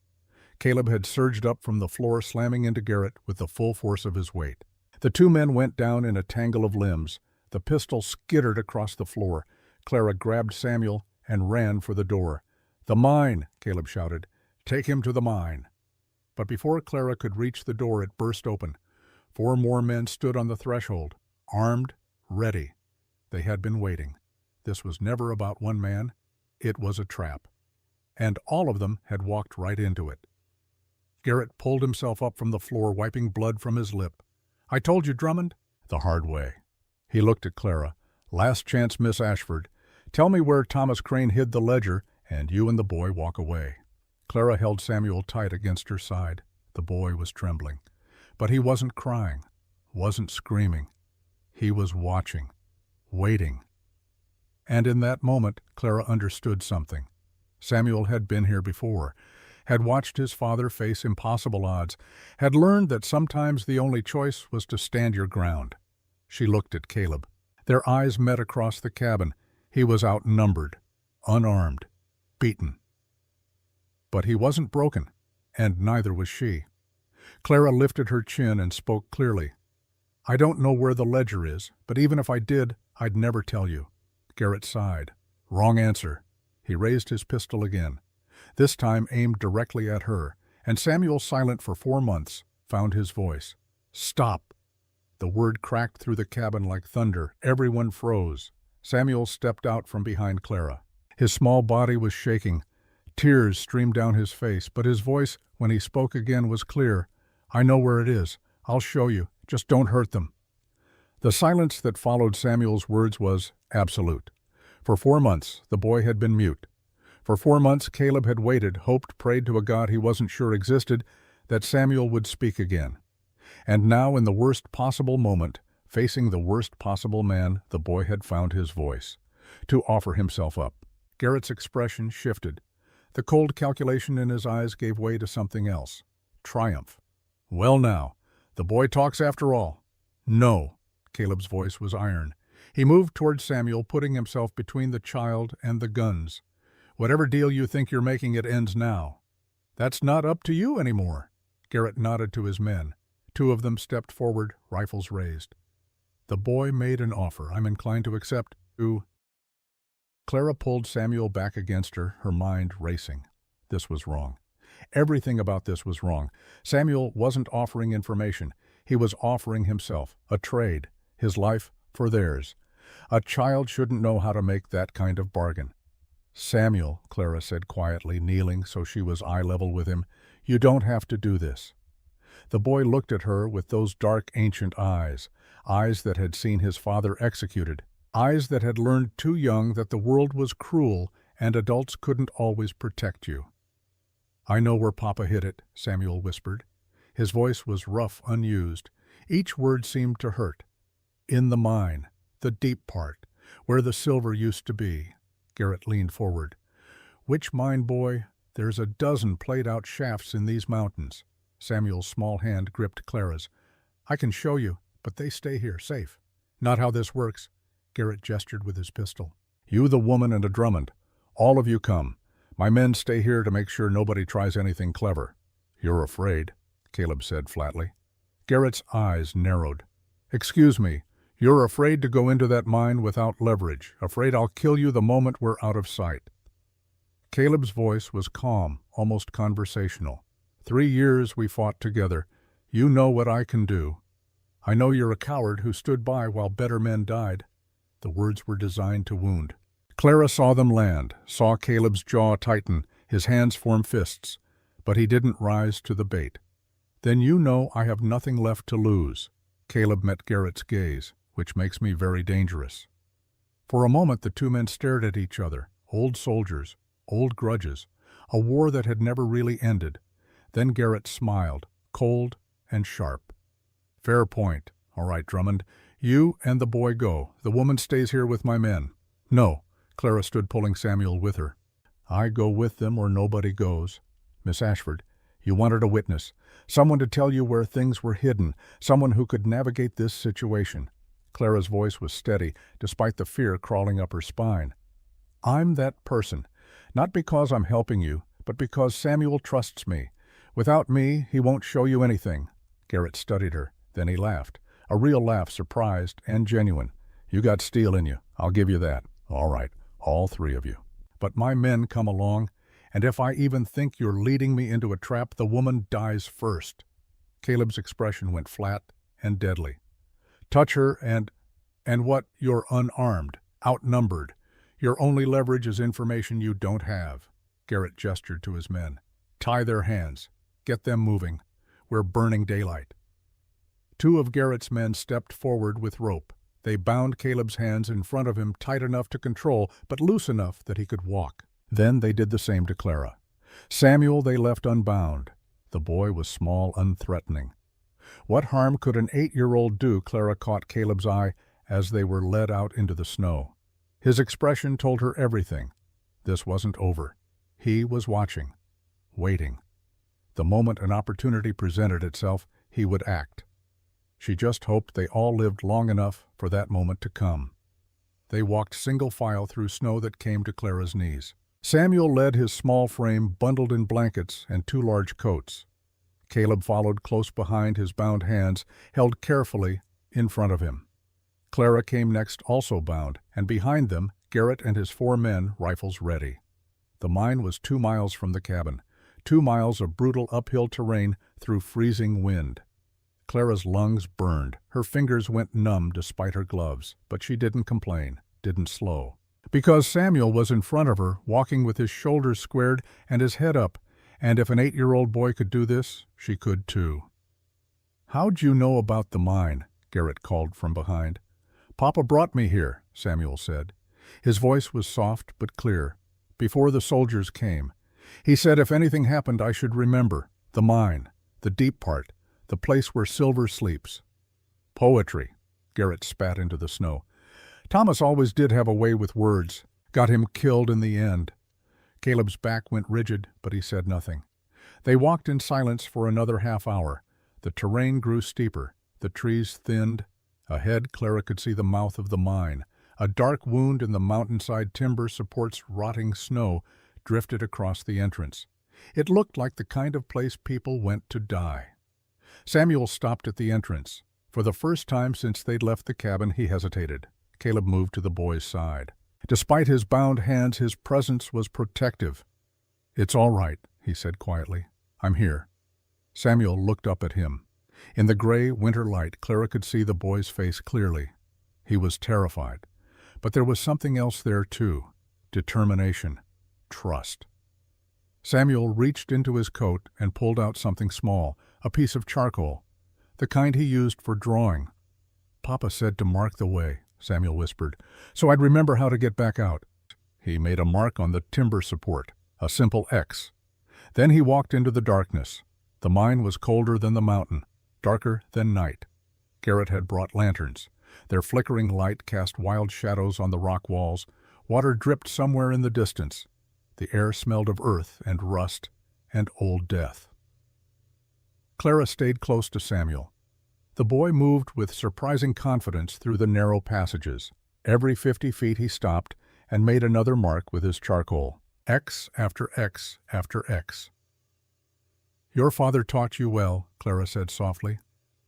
Speaker 1: Caleb had surged up from the floor, slamming into Garrett with the full force of his weight. The two men went down in a tangle of limbs. The pistol skittered across the floor. Clara grabbed Samuel and ran for the door. "The mine!" Caleb shouted. "Take him to the mine!" But before Clara could reach the door, it burst open. 4 more men stood on the threshold, armed, ready. They had been waiting. This was never about one man. It was a trap. And all of them had walked right into it. Garrett pulled himself up from the floor, wiping blood from his lip. "I told you, Drummond." "The hard way." He looked at Clara. "Last chance, Miss Ashford. Tell me where Thomas Crane hid the ledger, and you and the boy walk away." Clara held Samuel tight against her side. The boy was trembling. But he wasn't crying, wasn't screaming. He was watching, waiting. And in that moment, Clara understood something. Samuel had been here before, had watched his father face impossible odds, had learned that sometimes the only choice was to stand your ground. She looked at Caleb. Their eyes met across the cabin. He was outnumbered, unarmed, beaten. But he wasn't broken, and neither was she. Clara lifted her chin and spoke clearly. "I don't know where the ledger is, but even if I did, I'd never tell you." Garrett sighed. "Wrong answer." He raised his pistol again, this time aimed directly at her, and Samuel, silent for 4 months, found his voice. "Stop!" The word cracked through the cabin like thunder. Everyone froze. Samuel stepped out from behind Clara. His small body was shaking. Tears streamed down his face, but his voice, when he spoke again, was clear. "I know where it is. I'll show you. Just don't hurt them." The silence that followed Samuel's words was absolute. For 4 months, the boy had been mute. For 4 months, Caleb had waited, hoped, prayed to a God he wasn't sure existed, that Samuel would speak again. And now, in the worst possible moment, facing the worst possible man, the boy had found his voice, to offer himself up. Garrett's expression shifted. The cold calculation in his eyes gave way to something else. Triumph. "Well now, the boy talks after all." "No." Caleb's voice was iron. He moved toward Samuel, putting himself between the child and the guns. "Whatever deal you think you're making, it ends now." "That's not up to you anymore." Garrett nodded to his men. 2 of them stepped forward, rifles raised. The boy made an offer I'm inclined to accept. Clara pulled Samuel back against her, her mind racing. This was wrong. Everything about this was wrong. Samuel wasn't offering information. He was offering himself, a trade, his life for theirs. A child shouldn't know how to make that kind of bargain. Samuel, Clara said quietly, kneeling so she was eye level with him, you don't have to do this. The boy looked at her with those dark, ancient eyes, eyes that had seen his father executed, eyes that had learned too young that the world was cruel and adults couldn't always protect you. I know where Papa hid it, Samuel whispered. His voice was rough, unused. Each word seemed to hurt. In the mine, the deep part, where the silver used to be. Garrett leaned forward. Which mine, boy? There's a dozen played-out shafts in these mountains. Samuel's small hand gripped Clara's. I can show you, but they stay here, safe. Not how this works. Garrett gestured with his pistol. You, the woman, and a Drummond. All of you come. My men stay here to make sure nobody tries anything clever. You're afraid, Caleb said flatly. Garrett's eyes narrowed. Excuse me, you're afraid to go into that mine without leverage, afraid I'll kill you the moment we're out of sight. Caleb's voice was calm, almost conversational. 3 years we fought together. You know what I can do. I know you're a coward who stood by while better men died. The words were designed to wound. Clara saw them land, saw Caleb's jaw tighten, his hands form fists, but he didn't rise to the bait. Then you know I have nothing left to lose. Caleb met Garrett's gaze, which makes me very dangerous. For a moment the two men stared at each other, old soldiers, old grudges, a war that had never really ended. Then Garrett smiled, cold and sharp. Fair point. All right, Drummond. You and the boy go. The woman stays here with my men. No. Clara stood pulling Samuel with her. I go with them or nobody goes. Miss Ashford, you wanted a witness, someone to tell you where things were hidden, someone who could navigate this situation. Clara's voice was steady, despite the fear crawling up her spine. I'm that person, not because I'm helping you, but because Samuel trusts me. Without me, he won't show you anything. Garrett studied her. Then he laughed, a real laugh, surprised and genuine. You got steel in you, I'll give you that. All right, all 3 of you. But my men come along, and if I even think you're leading me into a trap, the woman dies first. Caleb's expression went flat and deadly. Touch her and what? You're unarmed, outnumbered. Your only leverage is information you don't have. Garrett gestured to his men. Tie their hands. Get them moving. We're burning daylight. 2 of Garrett's men stepped forward with rope. They bound Caleb's hands in front of him tight enough to control, but loose enough that he could walk. Then they did the same to Clara. Samuel they left unbound. The boy was small, unthreatening. What harm could an 8-year-old do? Clara caught Caleb's eye as they were led out into the snow. His expression told her everything. This wasn't over. He was watching, waiting. The moment an opportunity presented itself, he would act. She just hoped they all lived long enough for that moment to come. They walked single file through snow that came to Clara's knees. Samuel led his small frame bundled in blankets and 2 large coats. Caleb followed close behind, his bound hands held carefully in front of him. Clara came next, also bound, and behind them, Garrett and his 4 men, rifles ready. The mine was 2 miles from the cabin, 2 miles of brutal uphill terrain through freezing wind. Clara's lungs burned. Her fingers went numb despite her gloves, but she didn't complain, didn't slow. Because Samuel was in front of her, walking with his shoulders squared and his head up, and if an 8-year-old boy could do this, she could too. How'd you know about the mine? Garrett called from behind. Papa brought me here, Samuel said. His voice was soft but clear. Before the soldiers came, he said if anything happened I should remember. The mine, the deep part, the place where silver sleeps. Poetry, Garrett spat into the snow. Thomas always did have a way with words. Got him killed in the end. Caleb's back went rigid, but he said nothing. They walked in silence for another half hour. The terrain grew steeper. The trees thinned. Ahead, Clara could see the mouth of the mine. A dark wound in the mountainside timber supports rotting snow drifted across the entrance. It looked like the kind of place people went to die. Samuel stopped at the entrance. For the first time since they'd left the cabin, he hesitated. Caleb moved to the boy's side. Despite his bound hands, his presence was protective. "It's all right," he said quietly. "I'm here." Samuel looked up at him. In the gray winter light, Clara could see the boy's face clearly. He was terrified. But there was something else there too. Determination. Trust. Samuel reached into his coat and pulled out something small, a piece of charcoal, the kind he used for drawing. "Papa said to mark the way," Samuel whispered, "so I'd remember how to get back out." He made a mark on the timber support, a simple X. Then he walked into the darkness. The mine was colder than the mountain, darker than night. Garrett had brought lanterns. Their flickering light cast wild shadows on the rock walls. Water dripped somewhere in the distance. The air smelled of earth and rust and old death. Clara stayed close to Samuel. The boy moved with surprising confidence through the narrow passages. Every 50 feet he stopped and made another mark with his charcoal. X after X after X. "Your father taught you well," Clara said softly.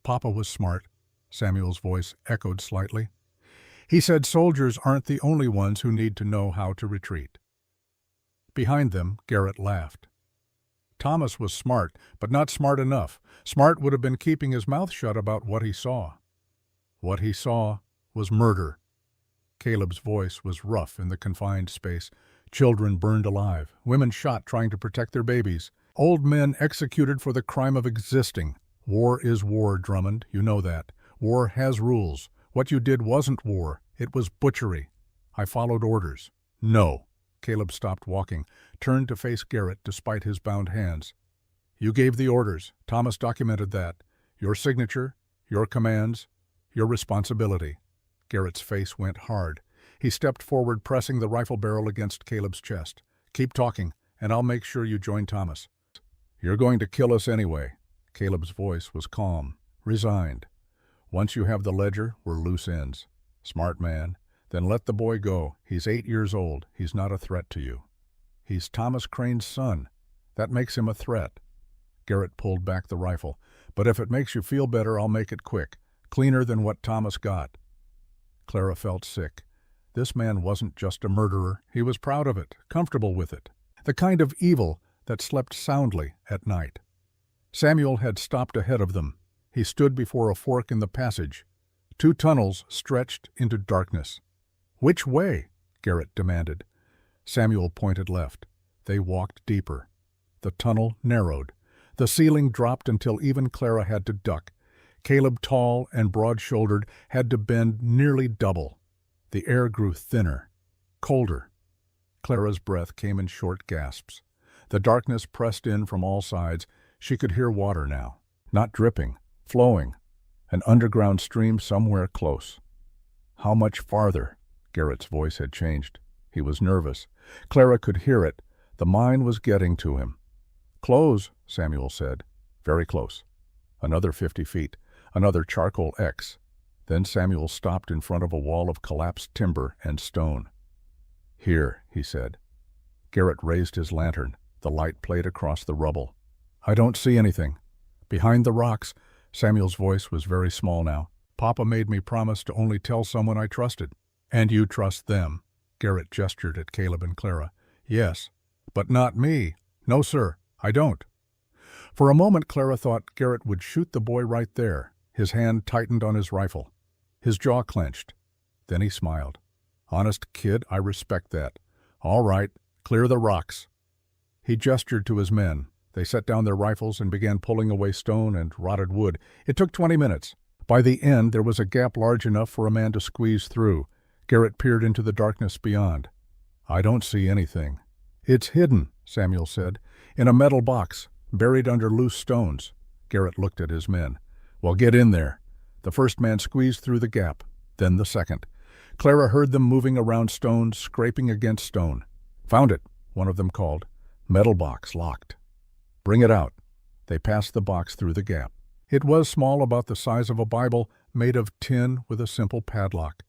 Speaker 1: "Papa was smart," Samuel's voice echoed slightly. "He said soldiers aren't the only ones who need to know how to retreat." Behind them, Garrett laughed. Thomas was smart, but not smart enough. Smart would have been keeping his mouth shut about what he saw. What he saw was murder. Caleb's voice was rough in the confined space. Children burned alive, women shot trying to protect their babies, old men executed for the crime of existing. War is war, Drummond, you know that. War has rules. What you did wasn't war, it was butchery. I followed orders. No. Caleb stopped walking, turned to face Garrett despite his bound hands. "You gave the orders. Thomas documented that. Your signature, your commands, your responsibility." Garrett's face went hard. He stepped forward, pressing the rifle barrel against Caleb's chest. "Keep talking, and I'll make sure you join Thomas." "You're going to kill us anyway." Caleb's voice was calm, resigned. "Once you have the ledger, we're loose ends." "Smart man. Then let the boy go. He's 8 years old. He's not a threat to you." "He's Thomas Crane's son. That makes him a threat." Garrett pulled back the rifle. "But if it makes you feel better, I'll make it quick. Cleaner than what Thomas got." Clara felt sick. This man wasn't just a murderer. He was proud of it, comfortable with it. The kind of evil that slept soundly at night. Samuel had stopped ahead of them. He stood before a fork in the passage. 2 tunnels stretched into darkness. "Which way?" Garrett demanded. Samuel pointed left. They walked deeper. The tunnel narrowed. The ceiling dropped until even Clara had to duck. Caleb, tall and broad-shouldered, had to bend nearly double. The air grew thinner, colder. Clara's breath came in short gasps. The darkness pressed in from all sides. She could hear water now, not dripping, flowing, an underground stream somewhere close. How much farther? Garrett's voice had changed. He was nervous. Clara could hear it. The mine was getting to him. "Close," Samuel said. "Very close." Another 50 feet, another charcoal X. Then Samuel stopped in front of a wall of collapsed timber and stone. "Here," he said. Garrett raised his lantern. The light played across the rubble. "I don't see anything." Behind the rocks, Samuel's voice was very small now. "Papa made me promise to only tell someone I trusted." "And you trust them?" Garrett gestured at Caleb and Clara. "Yes, but not me. No, sir, I don't." For a moment Clara thought Garrett would shoot the boy right there. His hand tightened on his rifle. His jaw clenched. Then he smiled. "Honest kid, I respect that. All right, clear the rocks." He gestured to his men. They set down their rifles and began pulling away stone and rotted wood. It took 20 minutes. By the end, there was a gap large enough for a man to squeeze through. Garrett peered into the darkness beyond. "I don't see anything." "It's hidden," Samuel said, "in a metal box, buried under loose stones." Garrett looked at his men. "Well, get in there." The first man squeezed through the gap, then the second. Clara heard them moving around stones, scraping against stone. "Found it," one of them called. "Metal box, locked." "Bring it out." They passed the box through the gap. It was small, about the size of a Bible, made of tin with a simple padlock.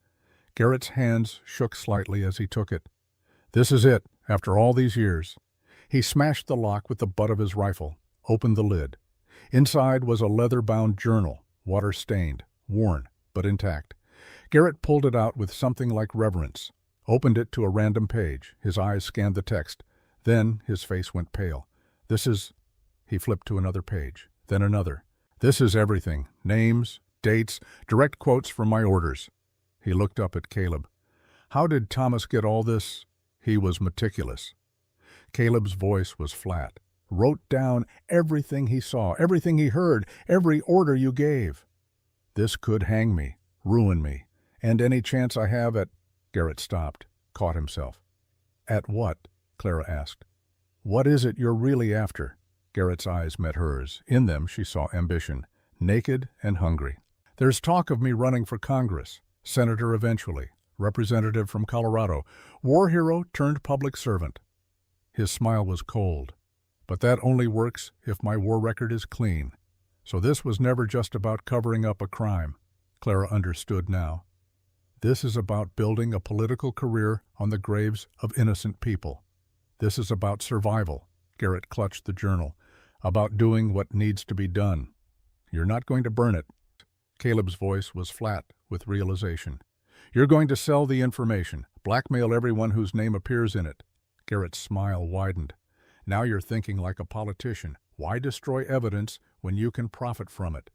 Speaker 1: Garrett's hands shook slightly as he took it. "This is it, after all these years." He smashed the lock with the butt of his rifle, opened the lid. Inside was a leather-bound journal, water-stained, worn, but intact. Garrett pulled it out with something like reverence, opened it to a random page. His eyes scanned the text. Then his face went pale. "This is—" He flipped to another page, then another. "This is everything. Names, dates, direct quotes from my orders." He looked up at Caleb. "How did Thomas get all this?" He was meticulous. Caleb's voice was flat. "Wrote down everything he saw, everything he heard, every order you gave. This could hang me, ruin me, and any chance I have at—" Garrett stopped, caught himself. "At what?" Clara asked. "What is it you're really after?" Garrett's eyes met hers. In them she saw ambition, naked and hungry. "There's talk of me running for Congress, senator eventually, representative from Colorado, war hero turned public servant." His smile was cold. "But that only works if my war record is clean. So this was never just about covering up a crime." Clara understood now. "This is about building a political career on the graves of innocent people. This is about survival." Garrett clutched the journal. "About doing what needs to be done. You're not going to burn it." Caleb's voice was flat with realization. "You're going to sell the information, blackmail everyone whose name appears in it." Garrett's smile widened. "Now you're thinking like a politician. Why destroy evidence when you can profit from it?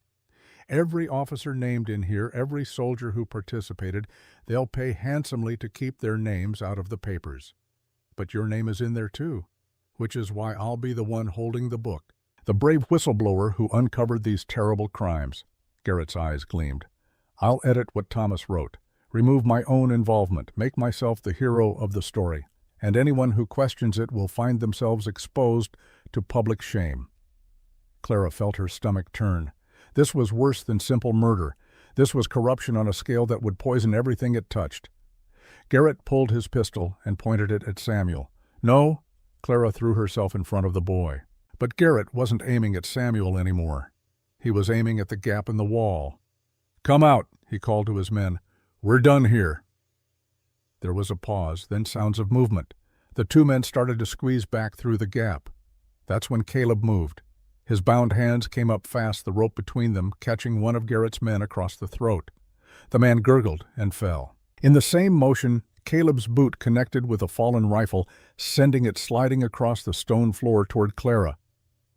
Speaker 1: Every officer named in here, every soldier who participated, they'll pay handsomely to keep their names out of the papers. But your name is in there too, which is why I'll be the one holding the book. The brave whistleblower who uncovered these terrible crimes." Garrett's eyes gleamed. "I'll edit what Thomas wrote, remove my own involvement, make myself the hero of the story, and anyone who questions it will find themselves exposed to public shame." Clara felt her stomach turn. This was worse than simple murder. This was corruption on a scale that would poison everything it touched. Garrett pulled his pistol and pointed it at Samuel. "No." Clara threw herself in front of the boy. But Garrett wasn't aiming at Samuel anymore. He was aiming at the gap in the wall. "Come out," he called to his men. "We're done here." There was a pause, then sounds of movement. The two men started to squeeze back through the gap. That's when Caleb moved. His bound hands came up fast, the rope between them, catching one of Garrett's men across the throat. The man gurgled and fell. In the same motion, Caleb's boot connected with a fallen rifle, sending it sliding across the stone floor toward Clara.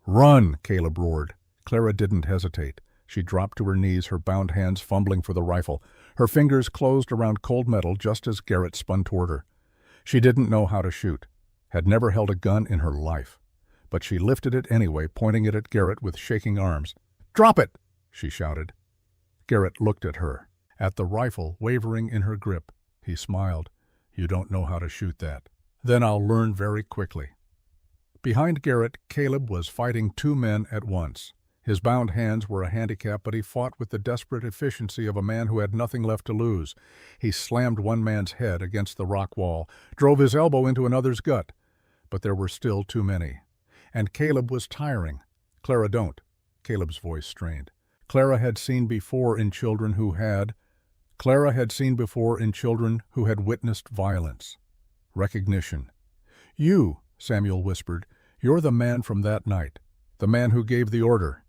Speaker 1: "Run!" Caleb roared. Clara didn't hesitate. She dropped to her knees, her bound hands fumbling for the rifle. Her fingers closed around cold metal just as Garrett spun toward her. She didn't know how to shoot, had never held a gun in her life. But she lifted it anyway, pointing it at Garrett with shaking arms. "Drop it!" she shouted. Garrett looked at her, at the rifle wavering in her grip. He smiled. "You don't know how to shoot that. Then I'll learn very quickly." Behind Garrett, Caleb was fighting two men at once. His bound hands were a handicap, but he fought with the desperate efficiency of a man who had nothing left to lose. He slammed one man's head against the rock wall, drove his elbow into another's gut. But there were still too many. And Caleb was tiring. "Clara, don't." Caleb's voice strained. Clara had seen before in children who had witnessed violence. Recognition. "You," Samuel whispered, "you're the man from that night. The man who gave the order."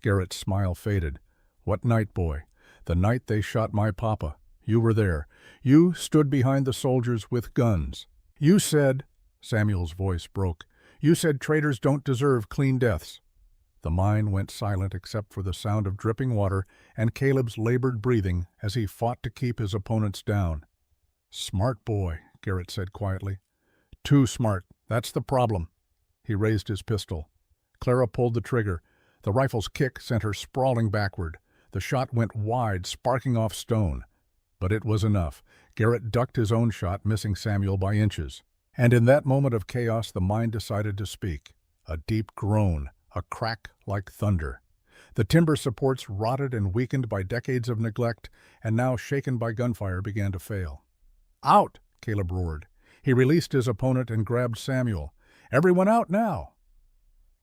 Speaker 1: Garrett's smile faded. "What night, boy?" "The night they shot my papa. You were there. You stood behind the soldiers with guns. You said—" Samuel's voice broke. "You said traitors don't deserve clean deaths." The mine went silent except for the sound of dripping water and Caleb's labored breathing as he fought to keep his opponents down. "Smart boy," Garrett said quietly. "Too smart. That's the problem." He raised his pistol. Clara pulled the trigger. The rifle's kick sent her sprawling backward. The shot went wide, sparking off stone. But it was enough. Garrett ducked his own shot, missing Samuel by inches. And in that moment of chaos, the mine decided to speak. A deep groan, a crack like thunder. The timber supports, rotted and weakened by decades of neglect, and now shaken by gunfire, began to fail. "Out!" Caleb roared. He released his opponent and grabbed Samuel. "Everyone out now!"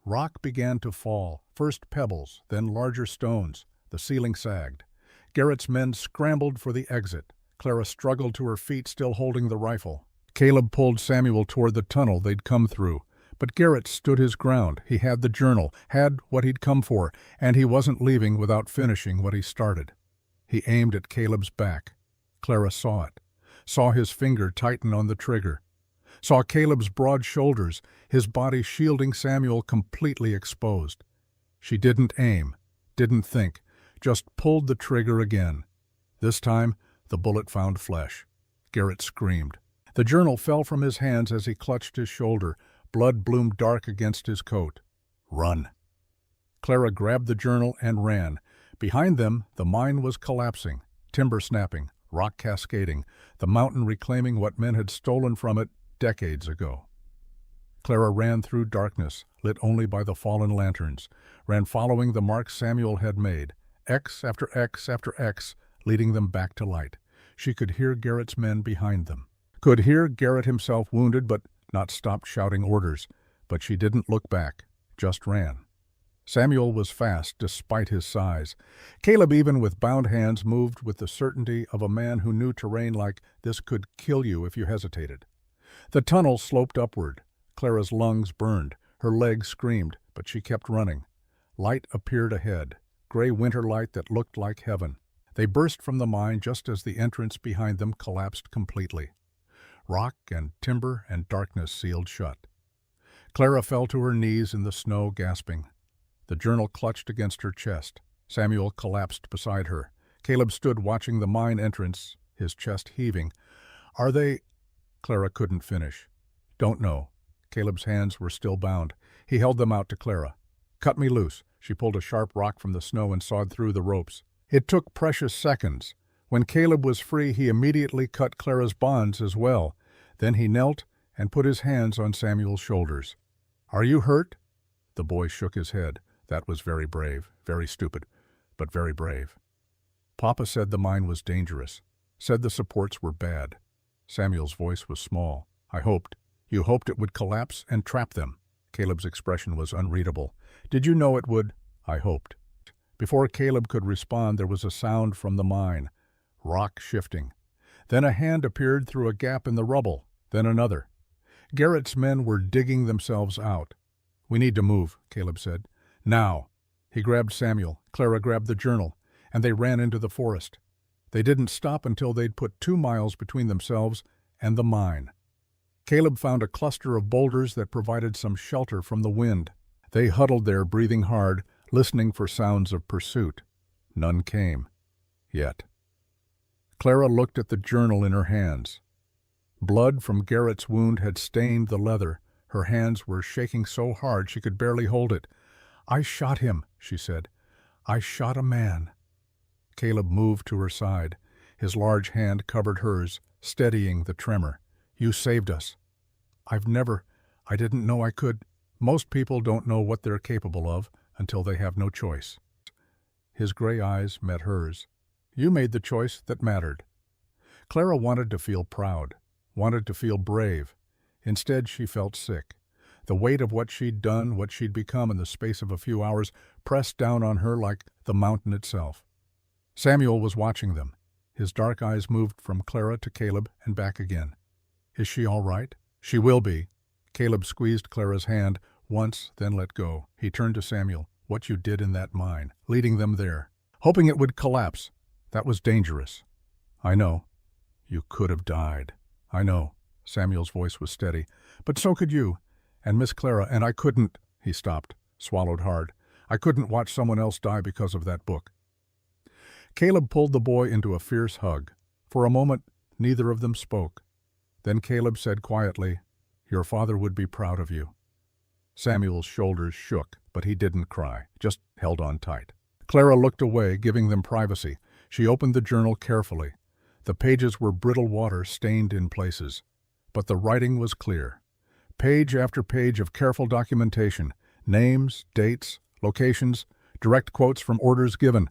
Speaker 1: Rock began to fall, first pebbles, then larger stones. The ceiling sagged. Garrett's men scrambled for the exit. Clara struggled to her feet, still holding the rifle. Caleb pulled Samuel toward the tunnel they'd come through. But Garrett stood his ground. He had the journal, had what he'd come for, and he wasn't leaving without finishing what he started. He aimed at Caleb's back. Clara saw it, saw his finger tighten on the trigger, saw Caleb's broad shoulders, his body shielding Samuel completely exposed. She didn't aim, didn't think, just pulled the trigger again. This time, the bullet found flesh. Garrett screamed. The journal fell from his hands as he clutched his shoulder. Blood bloomed dark against his coat. Run. Clara grabbed the journal and ran. Behind them, the mine was collapsing, timber snapping, rock cascading, the mountain reclaiming what men had stolen from it decades ago. Clara ran through darkness, lit only by the fallen lanterns, ran following the marks Samuel had made, X after X after X, leading them back to light. She could hear Garrett's men behind them. Could hear Garrett himself wounded but not stopped shouting orders. But she didn't look back, just ran. Samuel was fast despite his size. Caleb, even with bound hands, moved with the certainty of a man who knew terrain like this could kill you if you hesitated. The tunnel sloped upward. Clara's lungs burned. Her legs screamed, but she kept running. Light appeared ahead, gray winter light that looked like heaven. They burst from the mine just as the entrance behind them collapsed completely. Rock and timber and darkness sealed shut. Clara fell to her knees in the snow, gasping. The journal clutched against her chest. Samuel collapsed beside her. Caleb stood watching the mine entrance, his chest heaving. Are they... Clara couldn't finish. Don't know. Caleb's hands were still bound. He held them out to Clara. Cut me loose. She pulled a sharp rock from the snow and sawed through the ropes. It took precious seconds. When Caleb was free, he immediately cut Clara's bonds as well. Then he knelt and put his hands on Samuel's shoulders. Are you hurt? The boy shook his head. That was very brave, very stupid, but very brave. Papa said the mine was dangerous, said the supports were bad. Samuel's voice was small. I hoped. You hoped it would collapse and trap them. Caleb's expression was unreadable. Did you know it would? I hoped. Before Caleb could respond, there was a sound from the mine, rock shifting. Then a hand appeared through a gap in the rubble, then another. Garrett's men were digging themselves out. We need to move, Caleb said. Now. He grabbed Samuel. Clara grabbed the journal, and they ran into the forest. They didn't stop until they'd put 2 miles between themselves and the mine. Caleb found a cluster of boulders that provided some shelter from the wind. They huddled there, breathing hard, listening for sounds of pursuit. None came. Yet. Clara looked at the journal in her hands. Blood from Garrett's wound had stained the leather. Her hands were shaking so hard she could barely hold it. I shot him, she said. I shot a man. Caleb moved to her side. His large hand covered hers, steadying the tremor. You saved us. I didn't know I could. Most people don't know what they're capable of until they have no choice. His gray eyes met hers. You made the choice that mattered. Clara wanted to feel proud, wanted to feel brave. Instead, she felt sick. The weight of what she'd done, what she'd become in the space of a few hours, pressed down on her like the mountain itself. Samuel was watching them. His dark eyes moved from Clara to Caleb and back again. Is she all right? She will be. Caleb squeezed Clara's hand once, then let go. He turned to Samuel. What you did in that mine, leading them there, hoping it would collapse. That was dangerous. I know. You could have died. I know. Samuel's voice was steady. But so could you. And Miss Clara, and I couldn't. He stopped, swallowed hard. I couldn't watch someone else die because of that book. Caleb pulled the boy into a fierce hug. For a moment, neither of them spoke. Then Caleb said quietly, Your father would be proud of you. Samuel's shoulders shook, but he didn't cry, just held on tight. Clara looked away, giving them privacy. She opened the journal carefully. The pages were brittle water, stained in places. But the writing was clear. Page after page of careful documentation, names, dates, locations, direct quotes from orders given.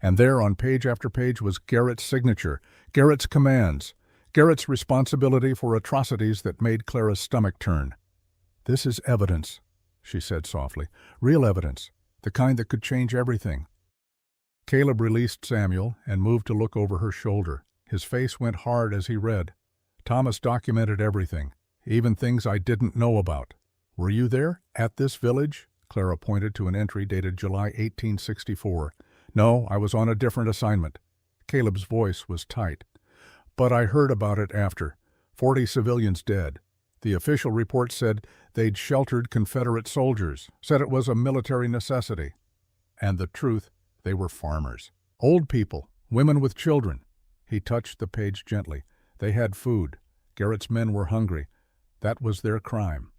Speaker 1: And there on page after page was Garrett's signature, Garrett's commands, Garrett's responsibility for atrocities that made Clara's stomach turn. This is evidence, she said softly. Real evidence, the kind that could change everything. Caleb released Samuel and moved to look over her shoulder. His face went hard as he read. Thomas documented everything, even things I didn't know about. Were you there, at this village? Clara pointed to an entry dated July 1864. No, I was on a different assignment. Caleb's voice was tight. "But I heard about it after. 40 civilians dead. The official report said they'd sheltered Confederate soldiers, said it was a military necessity. And the truth, they were farmers. Old people, women with children." He touched the page gently. "They had food. Garrett's men were hungry. That was their crime."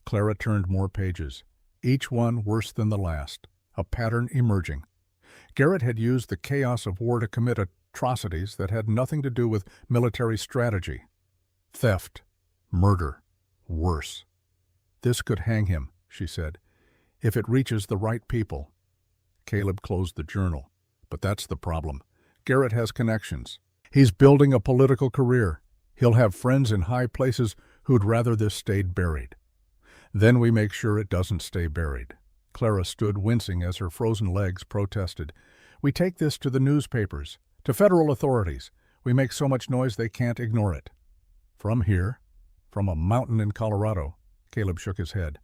Speaker 1: Clara turned more pages, each one worse than the last, a pattern emerging. Garrett had used the chaos of war to commit atrocities that had nothing to do with military strategy. Theft, murder, worse. "This could hang him," she said, "if it reaches the right people." Caleb closed the journal. "But that's the problem. Garrett has connections. He's building a political career. He'll have friends in high places who'd rather this stayed buried. Then we make sure it doesn't stay buried." Clara stood wincing as her frozen legs protested. "We take this to the newspapers, to federal authorities. We make so much noise they can't ignore it." "From here? From a mountain in Colorado?" Caleb shook his head.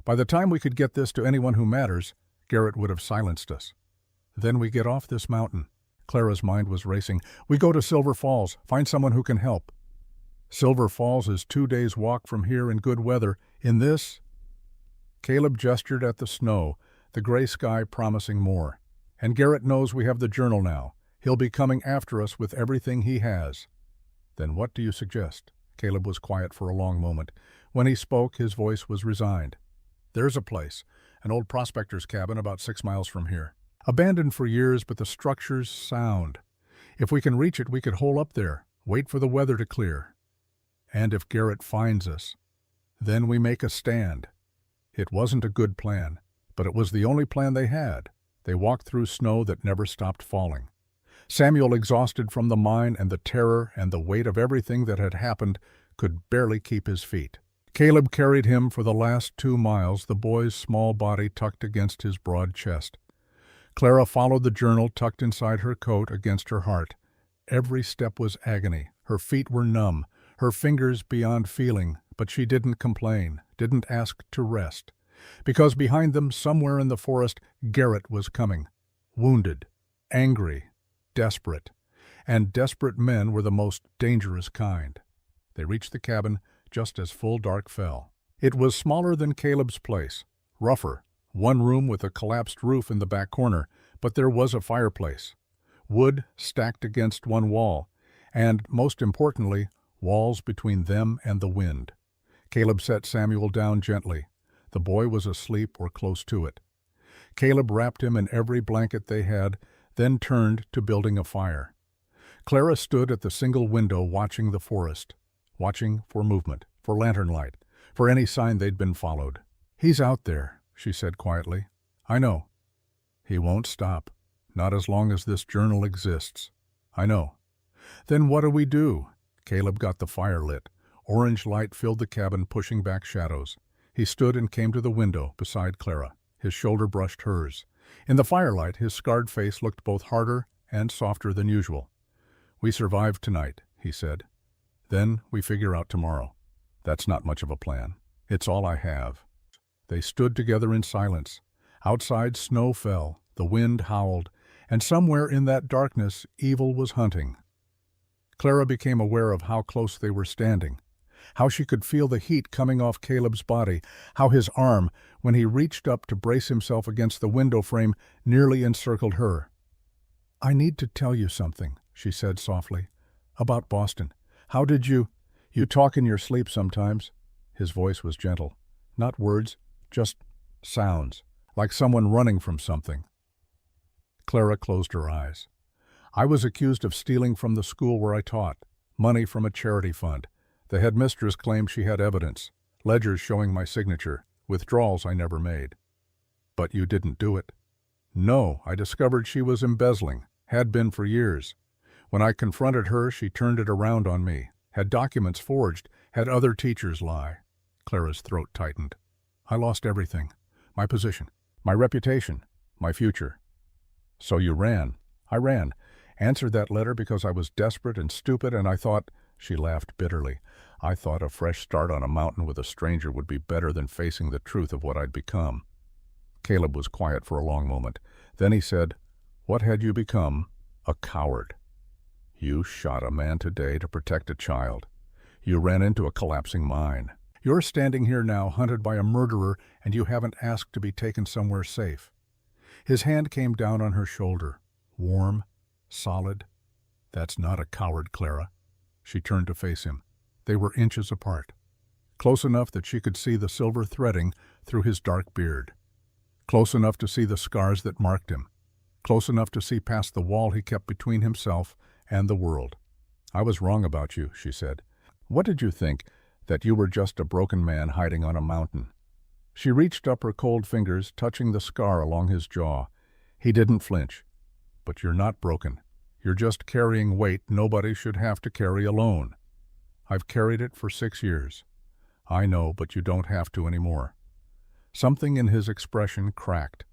Speaker 1: "By the time we could get this to anyone who matters, Garrett would have silenced us." "Then we get off this mountain." Clara's mind was racing. "We go to Silver Falls, find someone who can help." "Silver Falls is 2 days' walk from here in good weather. In this—" Caleb gestured at the snow, the gray sky promising more. "And Garrett knows we have the journal now. He'll be coming after us with everything he has." "Then what do you suggest?" Caleb was quiet for a long moment. When he spoke, his voice was resigned. "There's a place, an old prospector's cabin about 6 miles from here. Abandoned for years, but the structure's sound. If we can reach it, we could hole up there, wait for the weather to clear. And if Garrett finds us, then we make a stand." It wasn't a good plan, but it was the only plan they had. They walked through snow that never stopped falling. Samuel, exhausted from the mine and the terror and the weight of everything that had happened, could barely keep his feet. Caleb carried him for the last 2 miles, the boy's small body tucked against his broad chest. Clara followed the journal tucked inside her coat against her heart. Every step was agony. Her feet were numb, her fingers beyond feeling, but she didn't complain, didn't ask to rest. Because behind them, somewhere in the forest, Garrett was coming. Wounded, angry, desperate. And desperate men were the most dangerous kind. They reached the cabin just as full dark fell. It was smaller than Caleb's place, rougher, 1 room with a collapsed roof in the back corner, but there was a fireplace. Wood stacked against one wall, and, most importantly, walls between them and the wind. Caleb set Samuel down gently. The boy was asleep or close to it. Caleb wrapped him in every blanket they had, then turned to building a fire. Clara stood at the single window watching the forest, watching for movement, for lantern light, for any sign they'd been followed. "He's out there," she said quietly. "I know." "He won't stop, not as long as this journal exists." "I know." "Then what do we do?" Caleb got the fire lit. Orange light filled the cabin, pushing back shadows. He stood and came to the window beside Clara. His shoulder brushed hers. In the firelight, his scarred face looked both harder and softer than usual. "We survived tonight," he said. "Then we figure out tomorrow. That's not much of a plan. It's all I have." They stood together in silence. Outside, snow fell, the wind howled, and somewhere in that darkness, evil was hunting. Clara became aware of how close they were standing, how she could feel the heat coming off Caleb's body, how his arm, when he reached up to brace himself against the window frame, nearly encircled her. "I need to tell you something," she said softly. "About Boston. How did you—" "You talk in your sleep sometimes." His voice was gentle. Not words, just sounds, like someone running from something. Clara closed her eyes. "I was accused of stealing from the school where I taught, money from a charity fund. The headmistress claimed she had evidence, ledgers showing my signature, withdrawals I never made." "But you didn't do it." "No, I discovered she was embezzling, had been for years. When I confronted her, she turned it around on me, had documents forged, had other teachers lie." Clara's throat tightened. "I lost everything. My position, my reputation, my future." "So you ran." "I ran. Answered that letter because I was desperate and stupid, and I thought—" She laughed bitterly. "I thought a fresh start on a mountain with a stranger would be better than facing the truth of what I'd become." Caleb was quiet for a long moment. Then he said, "What had you become?" A coward. You shot a man today to protect a child. You ran into a collapsing mine. You're standing here now hunted by a murderer, and you haven't asked to be taken somewhere safe. His hand came down on her shoulder. Warm, solid. That's not a coward, Clara. She turned to face him. They were inches apart. Close enough that she could see the silver threading through his dark beard. Close enough to see the scars that marked him. Close enough to see past the wall he kept between himself and the world. I was wrong about you, she said. What did you think? That you were just a broken man hiding on a mountain? She reached up her cold fingers, touching the scar along his jaw. He didn't flinch. But you're not broken. You're just carrying weight nobody should have to carry alone. I've carried it for 6 years. I know, but you don't have to anymore. Something in his expression cracked.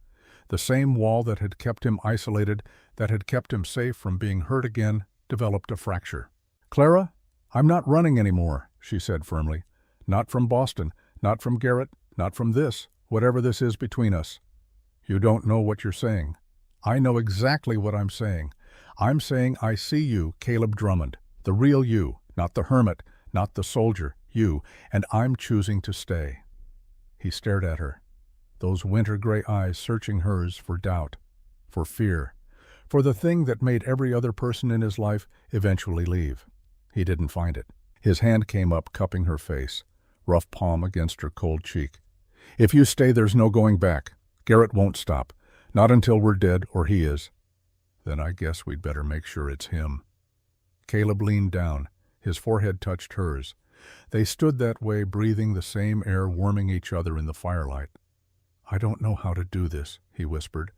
Speaker 1: The same wall that had kept him isolated, that had kept him safe from being hurt again, developed a fracture. Clara, I'm not running anymore, she said firmly. Not from Boston, not from Garrett, not from this, whatever this is between us. You don't know what you're saying. I know exactly what I'm saying. I'm saying I see you, Caleb Drummond, the real you, not the hermit, not the soldier, you, and I'm choosing to stay. He stared at her, those winter-gray eyes searching hers for doubt, for fear, for the thing that made every other person in his life eventually leave. He didn't find it. His hand came up, cupping her face, rough palm against her cold cheek. If you stay, there's no going back. Garrett won't stop. Not until we're dead, or he is. Then I guess we'd better make sure it's him. Caleb leaned down. His forehead touched hers. They stood that way, breathing the same air, warming each other in the firelight. I don't know how to do this, he whispered.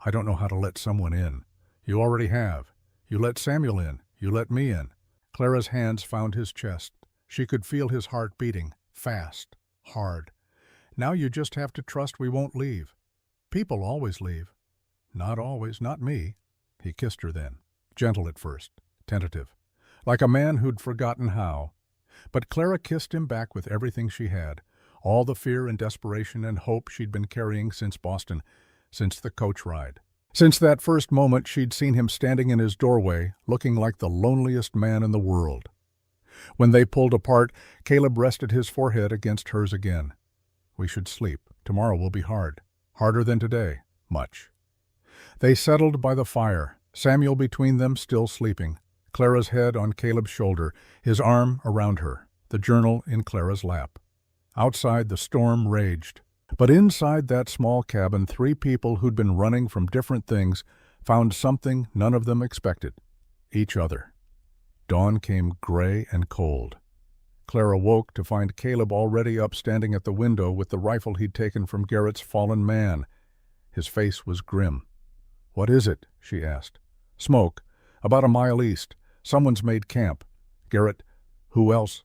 Speaker 1: I don't know how to let someone in. You already have. You let Samuel in. You let me in. Clara's hands found his chest. She could feel his heart beating, fast, hard. Now you just have to trust we won't leave. People always leave. Not always, not me. He kissed her then, gentle at first, tentative, like a man who'd forgotten how. But Clara kissed him back with everything she had, all the fear and desperation and hope she'd been carrying since Boston, since the coach ride. Since that first moment she'd seen him standing in his doorway, looking like the loneliest man in the world. When they pulled apart, Caleb rested his forehead against hers again. We should sleep. Tomorrow will be hard. Harder than today. Much. They settled by the fire, Samuel between them still sleeping, Clara's head on Caleb's shoulder, his arm around her, the journal in Clara's lap. Outside, the storm raged. But inside that small cabin, 3 people who'd been running from different things found something none of them expected. Each other. Dawn came gray and cold. Clara woke to find Caleb already up, standing at the window with the rifle he'd taken from Garrett's fallen man. His face was grim. What is it? She asked. Smoke. About a mile east. Someone's made camp. Garrett. Who else?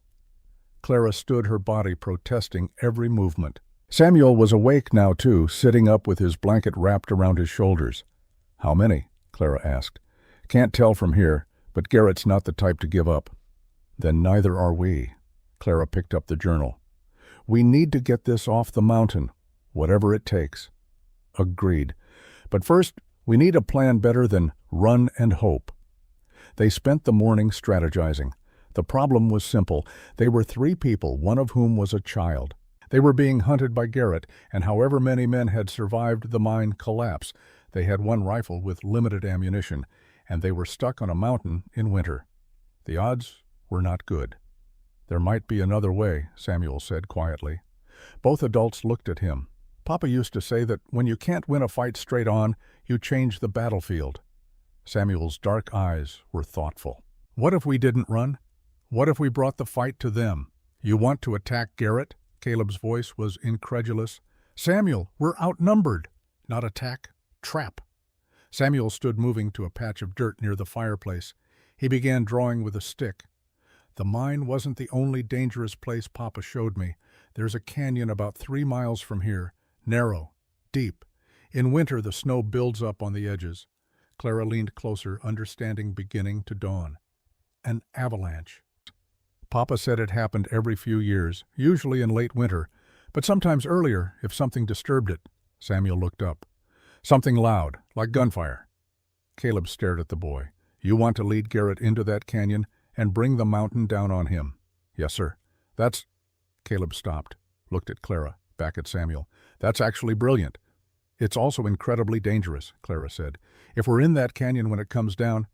Speaker 1: Clara stood, her body protesting every movement. Samuel was awake now, too, sitting up with his blanket wrapped around his shoulders. How many? Clara asked. Can't tell from here, but Garrett's not the type to give up. Then neither are we. Clara picked up the journal. We need to get this off the mountain, whatever it takes. Agreed. But first, we need a plan better than run and hope. They spent the morning strategizing. The problem was simple. They were 3 people, one of whom was a child. They were being hunted by Garrett, and however many men had survived the mine collapse, they had 1 rifle with limited ammunition, and they were stuck on a mountain in winter. The odds were not good. There might be another way, Samuel said quietly. Both adults looked at him. Papa used to say that when you can't win a fight straight on, you change the battlefield. Samuel's dark eyes were thoughtful. What if we didn't run? What if we brought the fight to them? You want to attack Garrett? Caleb's voice was incredulous. Samuel, we're outnumbered. Not attack, trap. Samuel stood moving to a patch of dirt near the fireplace. He began drawing with a stick. The mine wasn't the only dangerous place Papa showed me. There's a canyon about 3 miles from here, narrow, deep. In winter, the snow builds up on the edges. Clara leaned closer, understanding beginning to dawn. An avalanche. Papa said it happened every few years, usually in late winter, but sometimes earlier if something disturbed it. Samuel looked up. Something loud, like gunfire. Caleb stared at the boy. "You want to lead Garrett into that canyon and bring the mountain down on him?" "Yes, sir." "That's—" Caleb stopped, looked at Clara, back at Samuel. "That's actually brilliant." "It's also incredibly dangerous," Clara said. "If we're in that canyon when it comes down,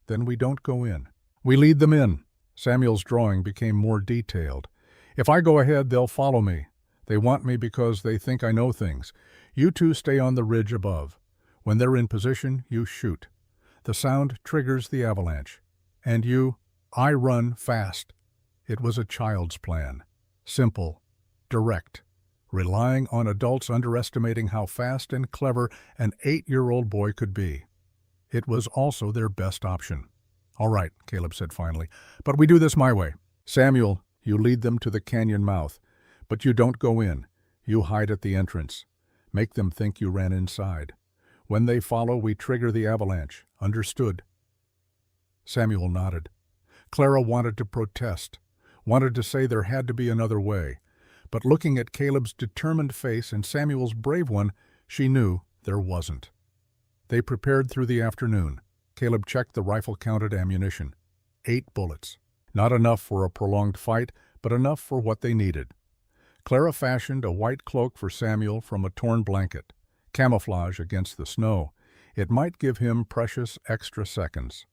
Speaker 1: then we don't go in. We lead them in." Samuel's drawing became more detailed. "If I go ahead, they'll follow me. They want me because they think I know things. You two stay on the ridge above. When they're in position, you shoot. The sound triggers the avalanche. And I run fast." It was a child's plan. Simple, direct, relying on adults underestimating how fast and clever an 8-year-old boy could be. It was also their best option. "All right," Caleb said finally, "but we do this my way. Samuel, you lead them to the canyon mouth, but you don't go in. You hide at the entrance. Make them think you ran inside. When they follow, we trigger the avalanche. Understood?" Samuel nodded. Clara wanted to protest, wanted to say there had to be another way, but looking at Caleb's determined face and Samuel's brave one, she knew there wasn't. They prepared through the afternoon. Caleb checked the rifle-counted ammunition. 8 bullets. Not enough for a prolonged fight, but enough for what they needed. Clara fashioned a white cloak for Samuel from a torn blanket. Camouflage against the snow. It might give him precious extra seconds.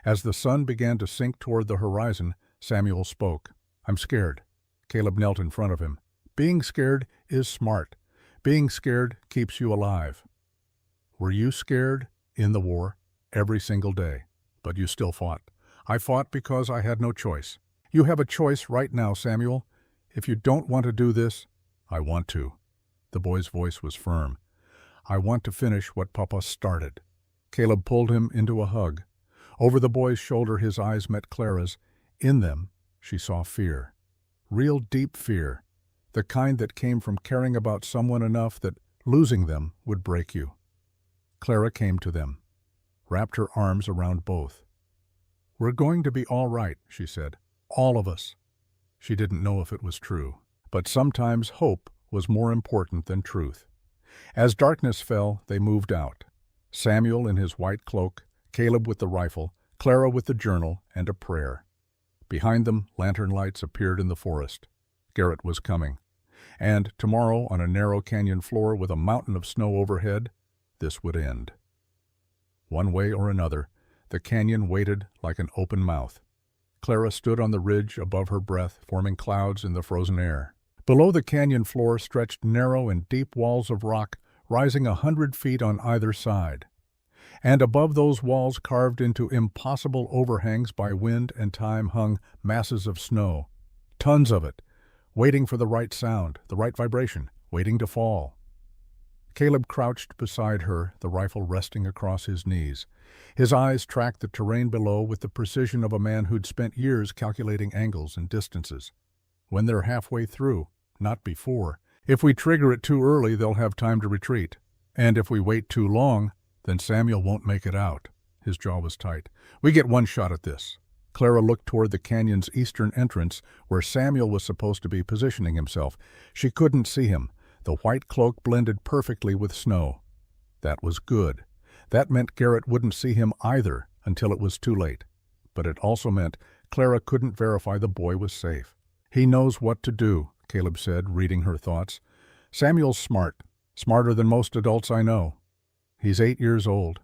Speaker 1: As the sun began to sink toward the horizon, Samuel spoke. "I'm scared." Caleb knelt in front of him. "Being scared is smart. Being scared keeps you alive." "Were you scared in the war?" "Every single day. But you still fought." "I fought because I had no choice." "You have a choice right now, Samuel. If you don't want to do this—" "I want to." The boy's voice was firm. "I want to finish what Papa started." Caleb pulled him into a hug. Over the boy's shoulder his eyes met Clara's. In them she saw fear. Real deep fear. The kind that came from caring about someone enough that losing them would break you. Clara came to them, wrapped her arms around both. "We're going to be all right," she said. "All of us." She didn't know if it was true, but sometimes hope was more important than truth. As darkness fell, they moved out. Samuel in his white cloak, Caleb with the rifle, Clara with the journal and a prayer. Behind them, lantern lights appeared in the forest. Garrett was coming. And tomorrow, on a narrow canyon floor with a mountain of snow overhead, this would end. One way or another, the canyon waited like an open mouth. Clara stood on the ridge above her breath, forming clouds in the frozen air. Below the canyon floor stretched narrow and deep walls of rock, rising 100 feet on either side. And above those walls, carved into impossible overhangs by wind and time, hung masses of snow. Tons of it, waiting for the right sound, the right vibration, waiting to fall. Caleb crouched beside her, the rifle resting across his knees. His eyes tracked the terrain below with the precision of a man who'd spent years calculating angles and distances. When they're halfway through, not before. If we trigger it too early, they'll have time to retreat. And if we wait too long, then Samuel won't make it out. His jaw was tight. We get one shot at this. Clara looked toward the canyon's eastern entrance, where Samuel was supposed to be positioning himself. She couldn't see him. The white cloak blended perfectly with snow. That was good. That meant Garrett wouldn't see him either until it was too late. But it also meant Clara couldn't verify the boy was safe. "He knows what to do," Caleb said, reading her thoughts. "Samuel's smart. Smarter than most adults I know. He's 8 years old.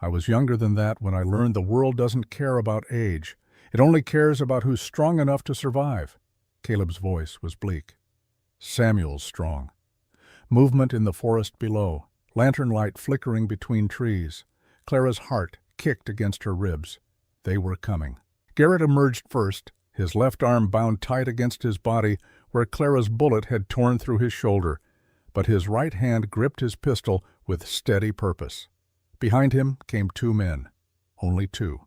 Speaker 1: I was younger than that when I learned the world doesn't care about age. It only cares about who's strong enough to survive." Caleb's voice was bleak. "Samuel's strong." Movement in the forest below, lantern light flickering between trees. Clara's heart kicked against her ribs. They were coming. Garrett emerged first, his left arm bound tight against his body where Clara's bullet had torn through his shoulder, but his right hand gripped his pistol with steady purpose. Behind him came 2 men. Only 2.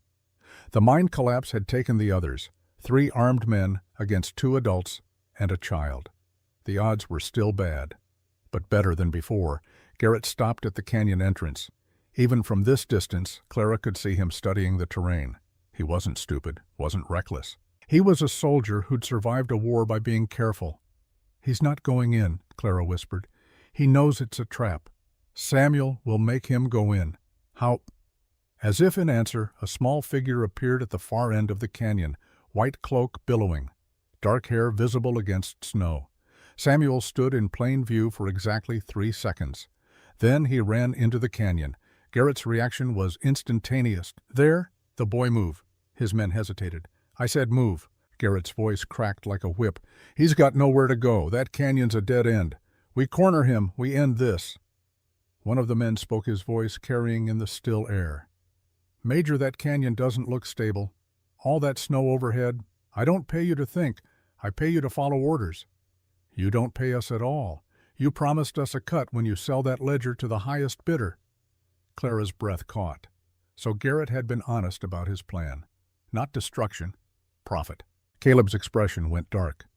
Speaker 1: The mind collapse had taken the others, 3 armed men against 2 adults and a child. The odds were still bad, but better than before. Garrett stopped at the canyon entrance. Even from this distance, Clara could see him studying the terrain. He wasn't stupid, wasn't reckless. He was a soldier who'd survived a war by being careful. "He's not going in," Clara whispered. "He knows it's a trap. Samuel will make him go in." "How?" As if in answer, a small figure appeared at the far end of the canyon, white cloak billowing, dark hair visible against snow. Samuel stood in plain view for exactly 3 seconds. Then he ran into the canyon. Garrett's reaction was instantaneous. "There!" The boy moved. His men hesitated. "I said move." Garrett's voice cracked like a whip. "He's got nowhere to go. That canyon's a dead end. We corner him, we end this." One of the men spoke, his voice carrying in the still air. "Major, that canyon doesn't look stable. All that snow overhead. I don't pay you to think. I pay you to follow orders." "You don't pay us at all. You promised us a cut when you sell that ledger to the highest bidder." Clara's breath caught. So Garrett had been honest about his plan. Not destruction, profit. Caleb's expression went dark.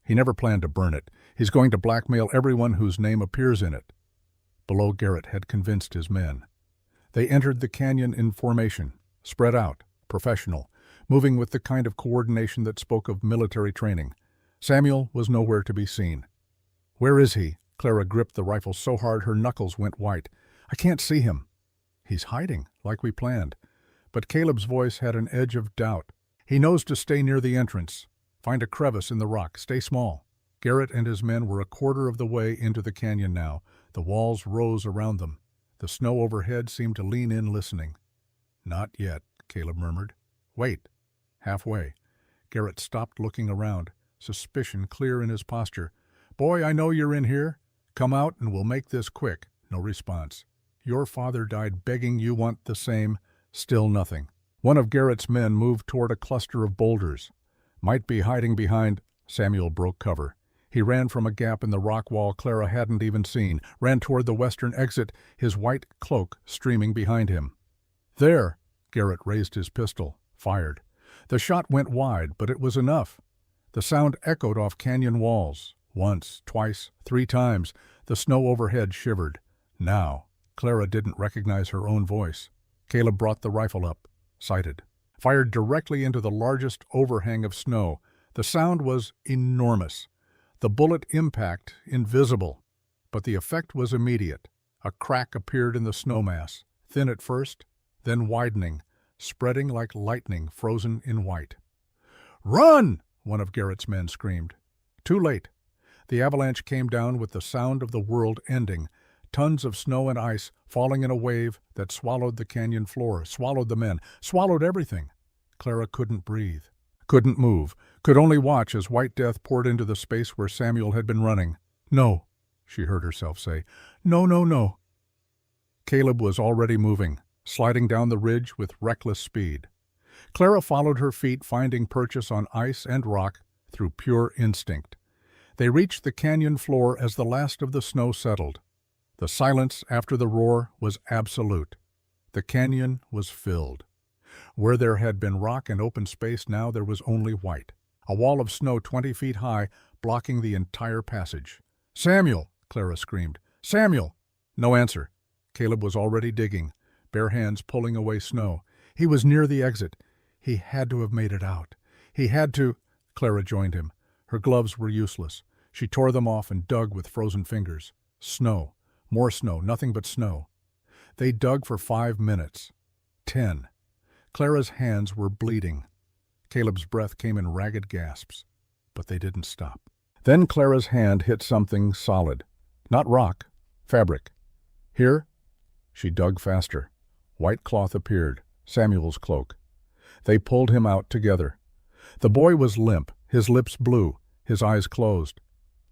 Speaker 1: He never planned to burn it. He's going to blackmail everyone whose name appears in it. Below, Garrett had convinced his men. They entered the canyon in formation, spread out, professional, moving with the kind of coordination that spoke of military training. Samuel was nowhere to be seen. "Where is he?" Clara gripped the rifle so hard her knuckles went white. "I can't see him." "He's hiding, like we planned." But Caleb's voice had an edge of doubt. "He knows to stay near the entrance. Find a crevice in the rock. Stay small." Garrett and his men were a quarter of the way into the canyon now. The walls rose around them. The snow overhead seemed to lean in, listening. "Not yet," Caleb murmured. "Wait." Halfway, Garrett stopped, looking around, suspicion clear in his posture. "Boy, I know you're in here. Come out and we'll make this quick." No response. "Your father died begging, you want the same." Still nothing. One of Garrett's men moved toward a cluster of boulders. "Might be hiding behind." Samuel broke cover. He ran from a gap in the rock wall Clara hadn't even seen, ran toward the western exit, his white cloak streaming behind him. "There!" Garrett raised his pistol, fired. The shot went wide, but it was enough. The sound echoed off canyon walls. Once, twice, 3 times. The snow overhead shivered. Now, Clara didn't recognize her own voice. Caleb brought the rifle up, sighted. Fired directly into the largest overhang of snow. The sound was enormous. The bullet impact invisible. But the effect was immediate. A crack appeared in the snow mass, thin at first, then widening, spreading like lightning frozen in white. "Run!" one of Garrett's men screamed. Too late. The avalanche came down with the sound of the world ending. Tons of snow and ice falling in a wave that swallowed the canyon floor, swallowed the men, swallowed everything. Clara couldn't breathe, couldn't move, could only watch as white death poured into the space where Samuel had been running. "No," she heard herself say. "No, no, no." Caleb was already moving, sliding down the ridge with reckless speed. Clara followed her feet, finding purchase on ice and rock through pure instinct. They reached the canyon floor as the last of the snow settled. The silence after the roar was absolute. The canyon was filled. Where there had been rock and open space, now there was only white. A wall of snow 20 feet high, blocking the entire passage. "Samuel!" Clara screamed. "Samuel!" No answer. Caleb was already digging, bare hands pulling away snow. He was near the exit. He had to have made it out. He had to. Clara joined him. Her gloves were useless. She tore them off and dug with frozen fingers. Snow. More snow. Nothing but snow. They dug for 5 minutes. 10. Clara's hands were bleeding. Caleb's breath came in ragged gasps. But they didn't stop. Then Clara's hand hit something solid. Not rock. Fabric. "Here?" She dug faster. White cloth appeared. Samuel's cloak. They pulled him out together. The boy was limp, his lips blue, his eyes closed.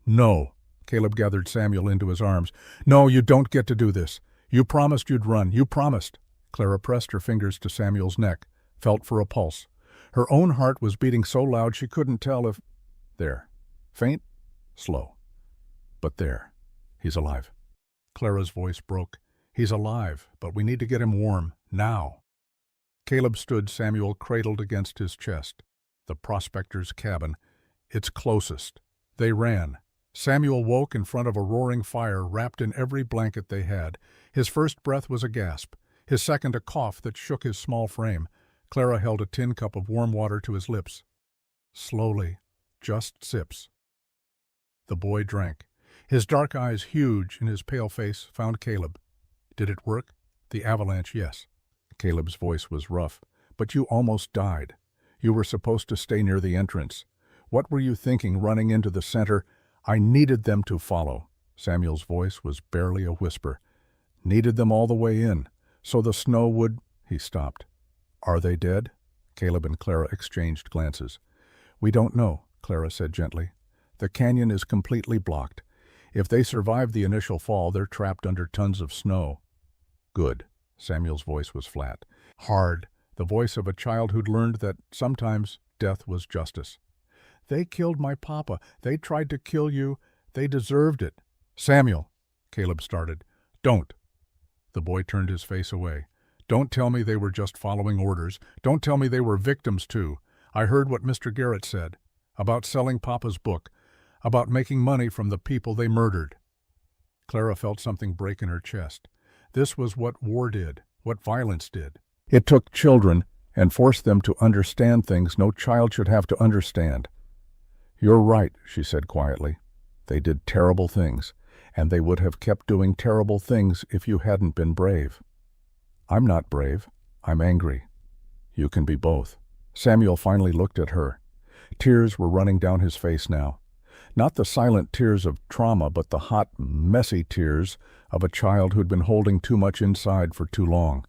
Speaker 1: "No." Caleb gathered Samuel into his arms. "No, you don't get to do this. You promised you'd run. You promised." Clara pressed her fingers to Samuel's neck, felt for a pulse. Her own heart was beating so loud she couldn't tell if... There. Faint, slow. But there. He's alive. Clara's voice broke. "He's alive, but we need to get him warm. Now." Caleb stood, Samuel cradled against his chest. The prospector's cabin. Its closest. They ran. Samuel woke in front of a roaring fire, wrapped in every blanket they had. His first breath was a gasp. His second a cough that shook his small frame. Clara held a tin cup of warm water to his lips. Slowly, just sips. The boy drank. His dark eyes, huge in his pale face, found Caleb. Did it work? The avalanche, yes. Caleb's voice was rough. "But you almost died. You were supposed to stay near the entrance. What were you thinking running into the center?" "I needed them to follow." Samuel's voice was barely a whisper. "Needed them all the way in, so the snow would—" He stopped. "Are they dead?" Caleb and Clara exchanged glances. "We don't know," Clara said gently. "The canyon is completely blocked. If they survive the initial fall, they're trapped under tons of snow." "Good." Samuel's voice was flat, hard, the voice of a child who'd learned that sometimes death was justice. "They killed my papa. They tried to kill you. They deserved it." "Samuel," Caleb started. "Don't." The boy turned his face away. "Don't tell me they were just following orders. Don't tell me they were victims too. I heard what Mr. Garrett said. About selling Papa's book. About making money from the people they murdered." Clara felt something break in her chest. This was what war did, what violence did. It took children and forced them to understand things no child should have to understand. "You're right," she said quietly. "They did terrible things, and they would have kept doing terrible things if you hadn't been brave." "I'm not brave. I'm angry." "You can be both." Samuel finally looked at her. Tears were running down his face now. Not the silent tears of trauma, but the hot, messy tears of a child who'd been holding too much inside for too long.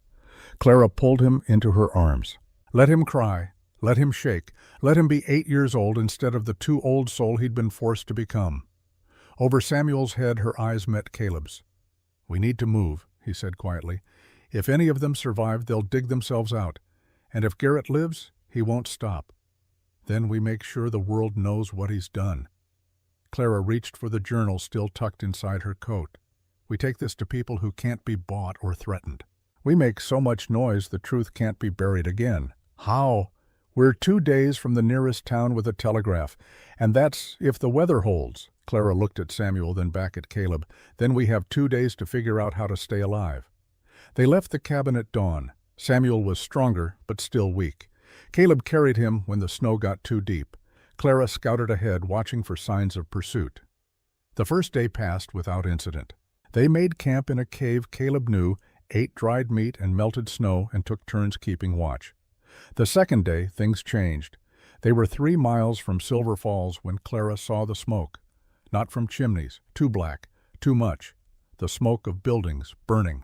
Speaker 1: Clara pulled him into her arms. Let him cry. Let him shake. Let him be 8 years old instead of the too old soul he'd been forced to become. Over Samuel's head her eyes met Caleb's. "We need to move," he said quietly. "If any of them survive, they'll dig themselves out. And if Garrett lives, he won't stop. Then we make sure the world knows what he's done." Clara reached for the journal still tucked inside her coat. "We take this to people who can't be bought or threatened. We make so much noise the truth can't be buried again." "How?" "We're 2 days from the nearest town with a telegraph, and that's if the weather holds." Clara looked at Samuel, then back at Caleb. "Then we have 2 days to figure out how to stay alive." They left the cabin at dawn. Samuel was stronger, but still weak. Caleb carried him when the snow got too deep. Clara scouted ahead, watching for signs of pursuit. The first day passed without incident. They made camp in a cave Caleb knew, ate dried meat and melted snow, and took turns keeping watch. The second day, things changed. They were 3 miles from Silver Falls when Clara saw the smoke. Not from chimneys, too black, too much. The smoke of buildings burning.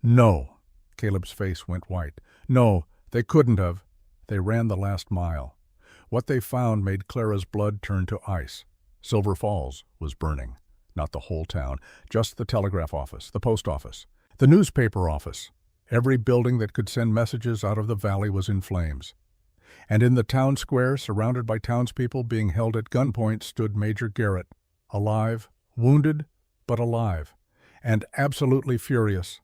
Speaker 1: "No." Caleb's face went white. "No, they couldn't have." They ran the last mile. What they found made Clara's blood turn to ice. Silver Falls was burning. Not the whole town, just the telegraph office, the post office, the newspaper office. Every building that could send messages out of the valley was in flames. And in the town square, surrounded by townspeople being held at gunpoint, stood Major Garrett, alive, wounded, but alive, and absolutely furious.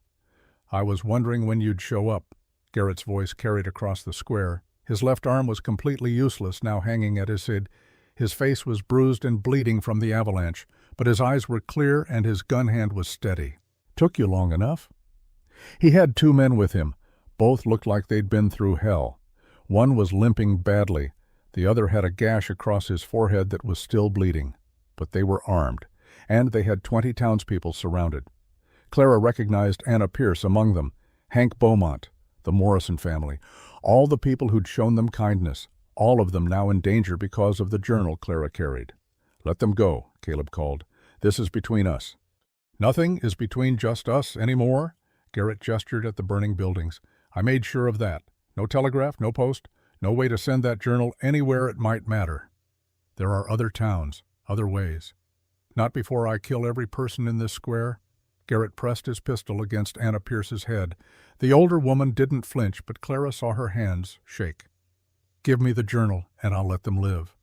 Speaker 1: "I was wondering when you'd show up," Garrett's voice carried across the square. His left arm was completely useless, now hanging at his side. His face was bruised and bleeding from the avalanche, but his eyes were clear and his gun hand was steady. "Took you long enough." He had 2 men with him. Both looked like they'd been through hell. One was limping badly. The other had a gash across his forehead that was still bleeding. But they were armed, and they had 20 townspeople surrounded. Clara recognized Anna Pierce among them, Hank Beaumont, the Morrison family, all the people who'd shown them kindness, all of them now in danger because of the journal Clara carried. "Let them go," Caleb called. "This is between us." "Nothing is between just us anymore?" Garrett gestured at the burning buildings. "I made sure of that. No telegraph, no post, no way to send that journal anywhere it might matter. There are other towns, other ways. Not before I kill every person in this square." Garrett pressed his pistol against Anna Pierce's head. The older woman didn't flinch, but Clara saw her hands shake. "Give me the journal, and I'll let them live."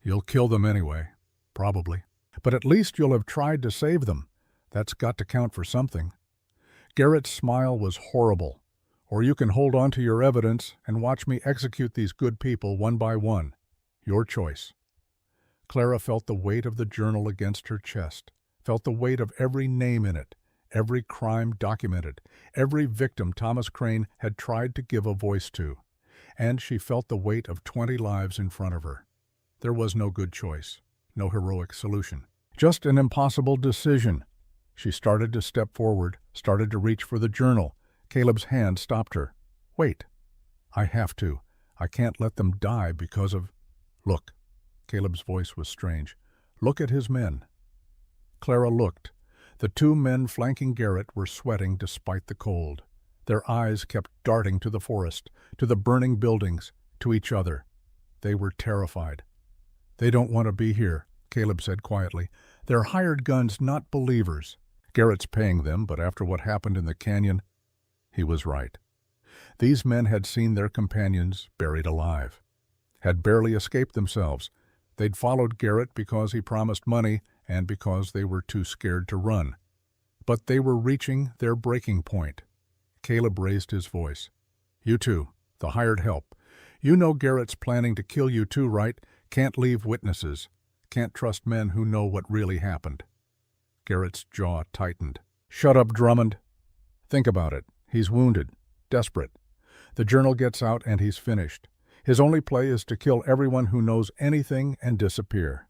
Speaker 1: "You'll kill them anyway." "Probably. But at least you'll have tried to save them. That's got to count for something." Garrett's smile was horrible. "Or you can hold on to your evidence and watch me execute these good people one by one. Your choice." Clara felt the weight of the journal against her chest, felt the weight of every name in it, every crime documented, every victim Thomas Crane had tried to give a voice to. And she felt the weight of 20 lives in front of her. There was no good choice, no heroic solution. Just an impossible decision. She started to step forward, started to reach for the journal. Caleb's hand stopped her. Wait. I have to. I can't let them die because of... Look. Caleb's voice was strange. Look at his men. Clara looked. The two men flanking Garrett were sweating despite the cold. Their eyes kept darting to the forest, to the burning buildings, to each other. They were terrified. They don't want to be here, Caleb said quietly. They're hired guns, not believers. Garrett's paying them, but after what happened in the canyon, he was right. These men had seen their companions buried alive, had barely escaped themselves. They'd followed Garrett because he promised money and because they were too scared to run. But they were reaching their breaking point. Caleb raised his voice. You two, the hired help. You know Garrett's planning to kill you too, right? Can't leave witnesses. Can't trust men who know what really happened. Garrett's jaw tightened. Shut up, Drummond. Think about it. He's wounded. Desperate. The journal gets out and he's finished. His only play is to kill everyone who knows anything and disappear.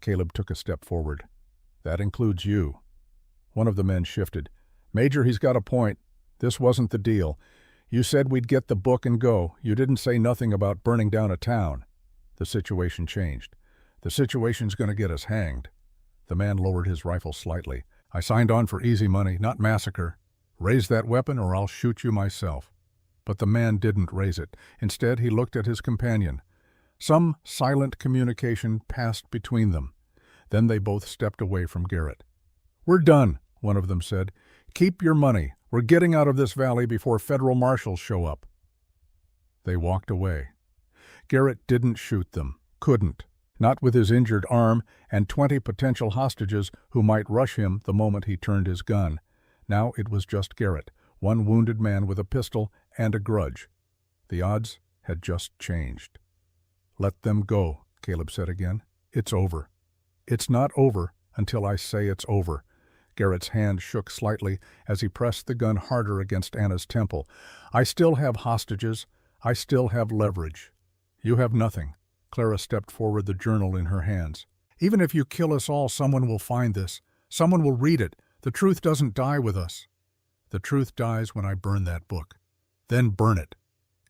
Speaker 1: Caleb took a step forward. That includes you. One of the men shifted. Major, he's got a point. This wasn't the deal. You said we'd get the book and go. You didn't say nothing about burning down a town. The situation changed. The situation's going to get us hanged. The man lowered his rifle slightly. I signed on for easy money, not massacre. Raise that weapon or I'll shoot you myself. But the man didn't raise it. Instead, he looked at his companion. Some silent communication passed between them. Then they both stepped away from Garrett. We're done, one of them said. Keep your money. We're getting out of this valley before federal marshals show up. They walked away. Garrett didn't shoot them. Couldn't. Not with his injured arm and 20 potential hostages who might rush him the moment he turned his gun. Now it was just Garrett, one wounded man with a pistol and a grudge. The odds had just changed. Let them go, Caleb said again. It's over. It's not over until I say it's over. Garrett's hand shook slightly as he pressed the gun harder against Anna's temple. I still have hostages. I still have leverage. You have nothing. Clara stepped forward, the journal in her hands. Even if you kill us all, someone will find this. Someone will read it. The truth doesn't die with us. The truth dies when I burn that book. Then burn it.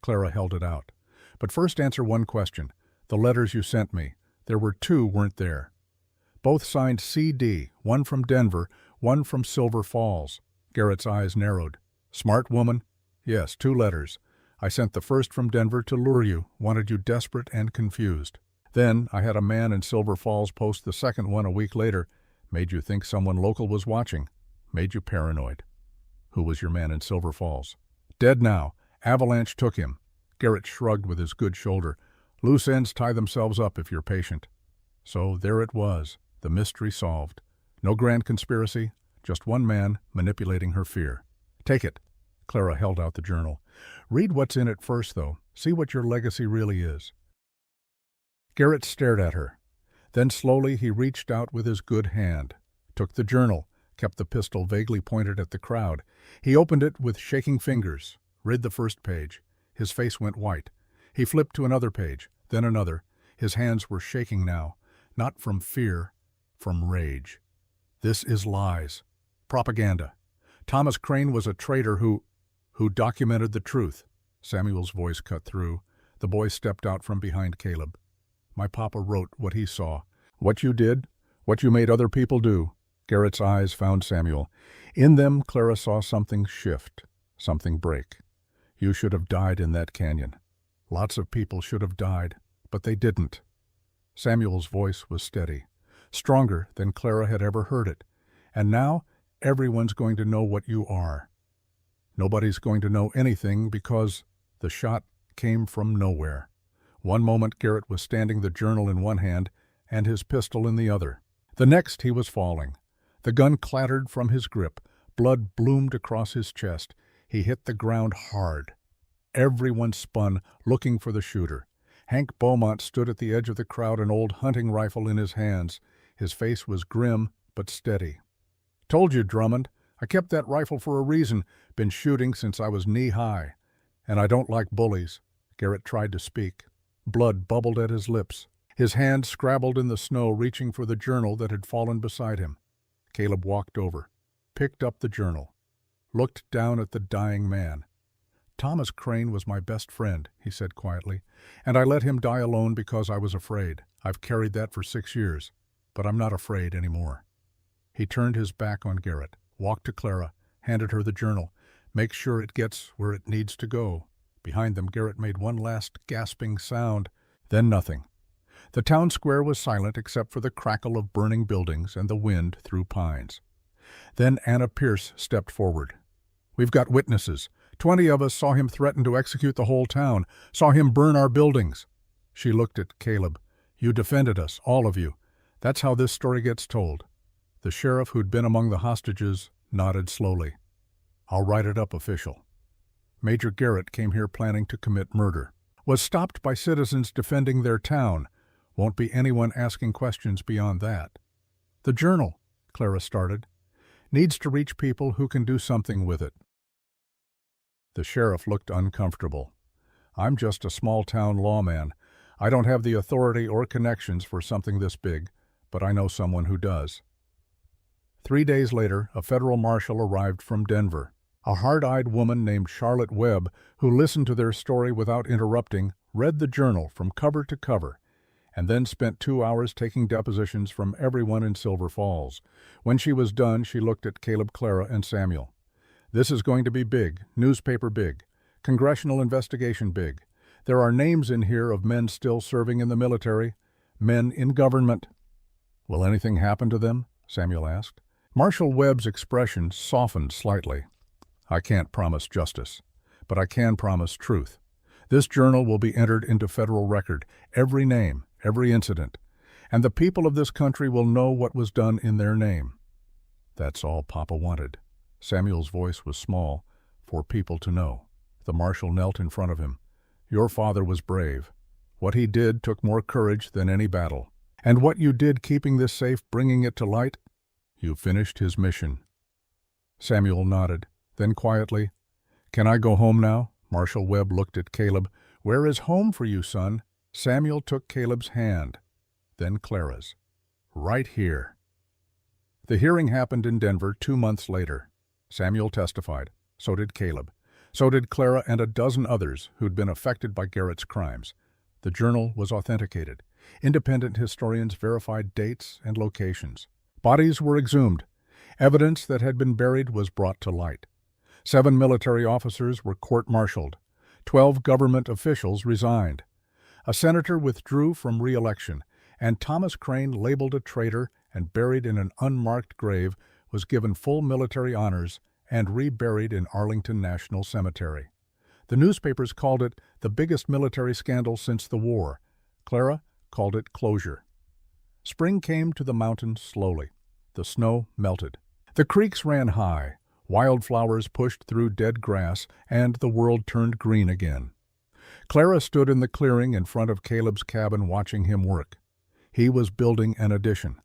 Speaker 1: Clara held it out. But first answer one question. The letters you sent me. There were two, weren't there? Both signed CD, one from Denver, one from Silver Falls. Garrett's eyes narrowed. Smart woman? Yes, 2 letters. I sent the first from Denver to lure you, wanted you desperate and confused. Then I had a man in Silver Falls post the second one a week later, made you think someone local was watching, made you paranoid. Who was your man in Silver Falls? Dead now. Avalanche took him. Garrett shrugged with his good shoulder. Loose ends tie themselves up if you're patient. So there it was, the mystery solved. No grand conspiracy, just one man manipulating her fear. Take it. Clara held out the journal. Read what's in it first, though. See what your legacy really is. Garrett stared at her. Then slowly he reached out with his good hand, took the journal, kept the pistol vaguely pointed at the crowd. He opened it with shaking fingers, read the first page. His face went white. He flipped to another page, then another. His hands were shaking now, not from fear, from rage. This is lies. Propaganda. Thomas Crane was a traitor who documented the truth. Samuel's voice cut through. The boy stepped out from behind Caleb. My papa wrote what he saw. What you did, what you made other people do. Garrett's eyes found Samuel. In them, Clara saw something shift, something break. You should have died in that canyon. Lots of people should have died, but they didn't. Samuel's voice was steady, stronger than Clara had ever heard it. And now, everyone's going to know what you are. Nobody's going to know anything because the shot came from nowhere. One moment Garrett was standing, the journal in one hand and his pistol in the other. The next he was falling. The gun clattered from his grip. Blood bloomed across his chest. He hit the ground hard. Everyone spun, looking for the shooter. Hank Beaumont stood at the edge of the crowd, an old hunting rifle in his hands. His face was grim but steady. Told you, Drummond. I kept that rifle for a reason. Been shooting since I was knee-high. And I don't like bullies. Garrett tried to speak. Blood bubbled at his lips. His hand scrabbled in the snow, reaching for the journal that had fallen beside him. Caleb walked over, picked up the journal, looked down at the dying man. "Thomas Crane was my best friend," he said quietly, "and I let him die alone because I was afraid. I've carried that for 6 years, but I'm not afraid anymore." He turned his back on Garrett, walked to Clara, handed her the journal. "Make sure it gets where it needs to go." Behind them, Garrett made one last gasping sound, then nothing. The town square was silent except for the crackle of burning buildings and the wind through pines. Then Anna Pierce stepped forward. "We've got witnesses. 20 of us saw him threaten to execute the whole town, saw him burn our buildings." She looked at Caleb. "You defended us, all of you. That's how this story gets told." The sheriff, who'd been among the hostages, nodded slowly. "I'll write it up official. Major Garrett came here planning to commit murder. Was stopped by citizens defending their town. Won't be anyone asking questions beyond that." "The journal," Clara started, "needs to reach people who can do something with it." The sheriff looked uncomfortable. "I'm just a small-town lawman. I don't have the authority or connections for something this big, but I know someone who does." 3 days later, a federal marshal arrived from Denver. A hard-eyed woman named Charlotte Webb, who listened to their story without interrupting, read the journal from cover to cover, and then spent 2 hours taking depositions from everyone in Silver Falls. When she was done, she looked at Caleb, Clara, and Samuel. "This is going to be big, newspaper big, congressional investigation big. There are names in here of men still serving in the military, men in government." "Will anything happen to them?" Samuel asked. Marshal Webb's expression softened slightly. "I can't promise justice, but I can promise truth. This journal will be entered into federal record, every name, every incident, and the people of this country will know what was done in their name." That's all Papa wanted. Samuel's voice was small, for people to know. The marshal knelt in front of him. "Your father was brave. What he did took more courage than any battle. And what you did keeping this safe, bringing it to light, you finished his mission." Samuel nodded. Then quietly, "Can I go home now?" Marshal Webb looked at Caleb. "Where is home for you, son?" Samuel took Caleb's hand, then Clara's. "Right here." The hearing happened in Denver 2 months later. Samuel testified. So did Caleb. So did Clara and a dozen others who'd been affected by Garrett's crimes. The journal was authenticated. Independent historians verified dates and locations. Bodies were exhumed. Evidence that had been buried was brought to light. 7 military officers were court-martialed. 12 government officials resigned. A senator withdrew from re-election, and Thomas Crane, labeled a traitor and buried in an unmarked grave, was given full military honors and reburied in Arlington National Cemetery. The newspapers called it the biggest military scandal since the war. Clara called it closure. Spring came to the mountains slowly. The snow melted. The creeks ran high. Wildflowers pushed through dead grass, and the world turned green again. Clara stood in the clearing in front of Caleb's cabin watching him work. He was building an addition.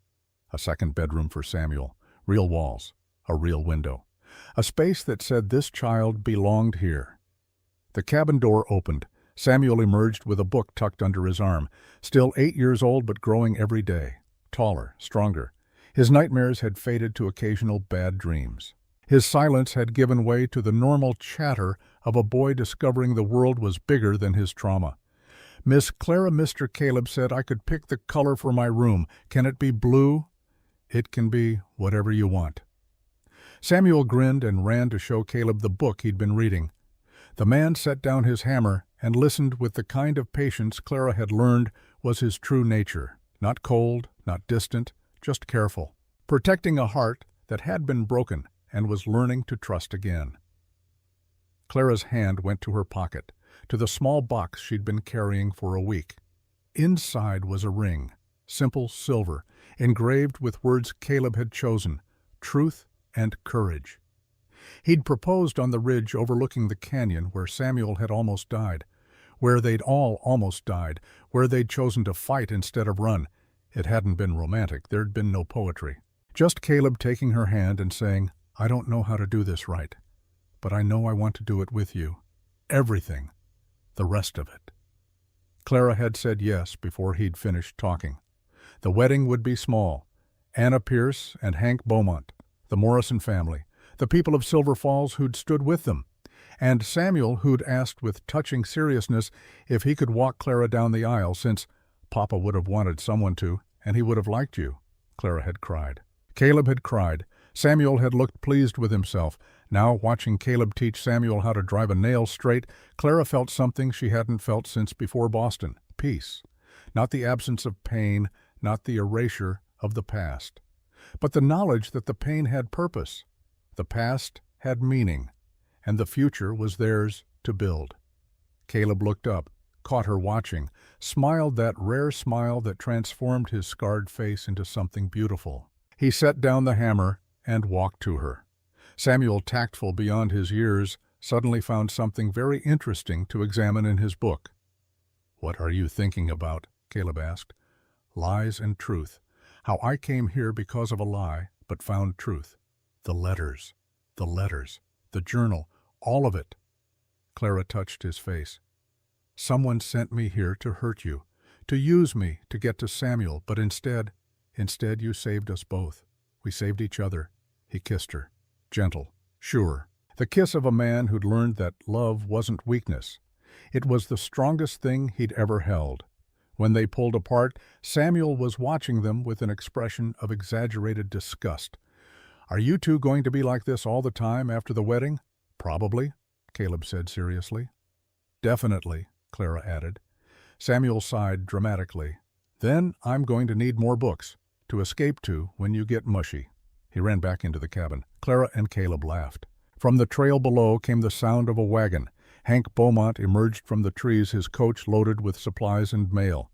Speaker 1: A second bedroom for Samuel. Real walls. A real window. A space that said this child belonged here. The cabin door opened. Samuel emerged with a book tucked under his arm. Still 8 years old, but growing every day. Taller, stronger. His nightmares had faded to occasional bad dreams. His silence had given way to the normal chatter of a boy discovering the world was bigger than his trauma. "Miss Clara, Mr. Caleb said I could pick the color for my room. Can it be blue?" "It can be whatever you want." Samuel grinned and ran to show Caleb the book he'd been reading. The man set down his hammer and listened with the kind of patience Clara had learned was his true nature. Not cold, not distant, just careful. Protecting a heart that had been broken and was learning to trust again. Clara's hand went to her pocket, to the small box she'd been carrying for a week. Inside was a ring, simple silver, engraved with words Caleb had chosen, truth and courage. He'd proposed on the ridge overlooking the canyon where Samuel had almost died, where they'd all almost died, where they'd chosen to fight instead of run. It hadn't been romantic, there'd been no poetry. Just Caleb taking her hand and saying, "I don't know how to do this right, but I know I want to do it with you. Everything. The rest of it." Clara had said yes before he'd finished talking. The wedding would be small. Anna Pierce and Hank Beaumont, the Morrison family, the people of Silver Falls who'd stood with them, And Samuel, who'd asked with touching seriousness if he could walk Clara down the aisle, since Papa would have wanted someone to, and he would have liked you, Clara had cried. Caleb had cried. Samuel had looked pleased with himself. Now, watching Caleb teach Samuel how to drive a nail straight, Clara felt something she hadn't felt since before Boston: peace. Not the absence of pain, not the erasure of the past, but the knowledge that the pain had purpose, the past had meaning, and the future was theirs to build. Caleb looked up, caught her watching, smiled that rare smile that transformed his scarred face into something beautiful. He set down the hammer and walked to her. Samuel, tactful beyond his years, suddenly found something very interesting to examine in his book. "What are you thinking about?" Caleb asked. "Lies and truth. How I came here because of a lie, but found truth. The letters, the journal, all of it." Clara touched his face. "Someone sent me here to hurt you, to use me to get to Samuel, but instead you saved us both. We saved each other." He kissed her. Gentle, sure. The kiss of a man who'd learned that love wasn't weakness. It was the strongest thing he'd ever held. When they pulled apart, Samuel was watching them with an expression of exaggerated disgust. "Are you two going to be like this all the time after the wedding?" "Probably," Caleb said seriously. "Definitely," Clara added. Samuel sighed dramatically. "Then I'm going to need more books to escape to when you get mushy." He ran back into the cabin. Clara and Caleb laughed. From the trail below came the sound of a wagon. Hank Beaumont emerged from the trees, his coach loaded with supplies and mail.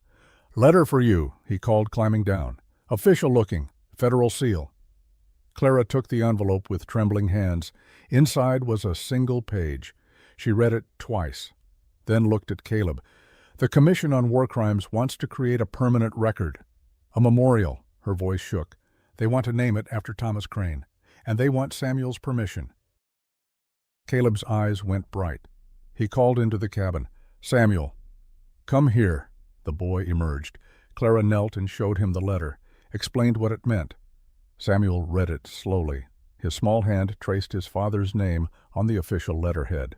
Speaker 1: "Letter for you," he called, climbing down. "Official looking. Federal seal." Clara took the envelope with trembling hands. Inside was a single page. She read it twice, then looked at Caleb. "The Commission on War Crimes wants to create a permanent record. A memorial." Her voice shook. "They want to name it after Thomas Crane, and they want Samuel's permission." Caleb's eyes went bright. He called into the cabin. "Samuel, come here." The boy emerged. Clara knelt and showed him the letter, explained what it meant. Samuel read it slowly. His small hand traced his father's name on the official letterhead.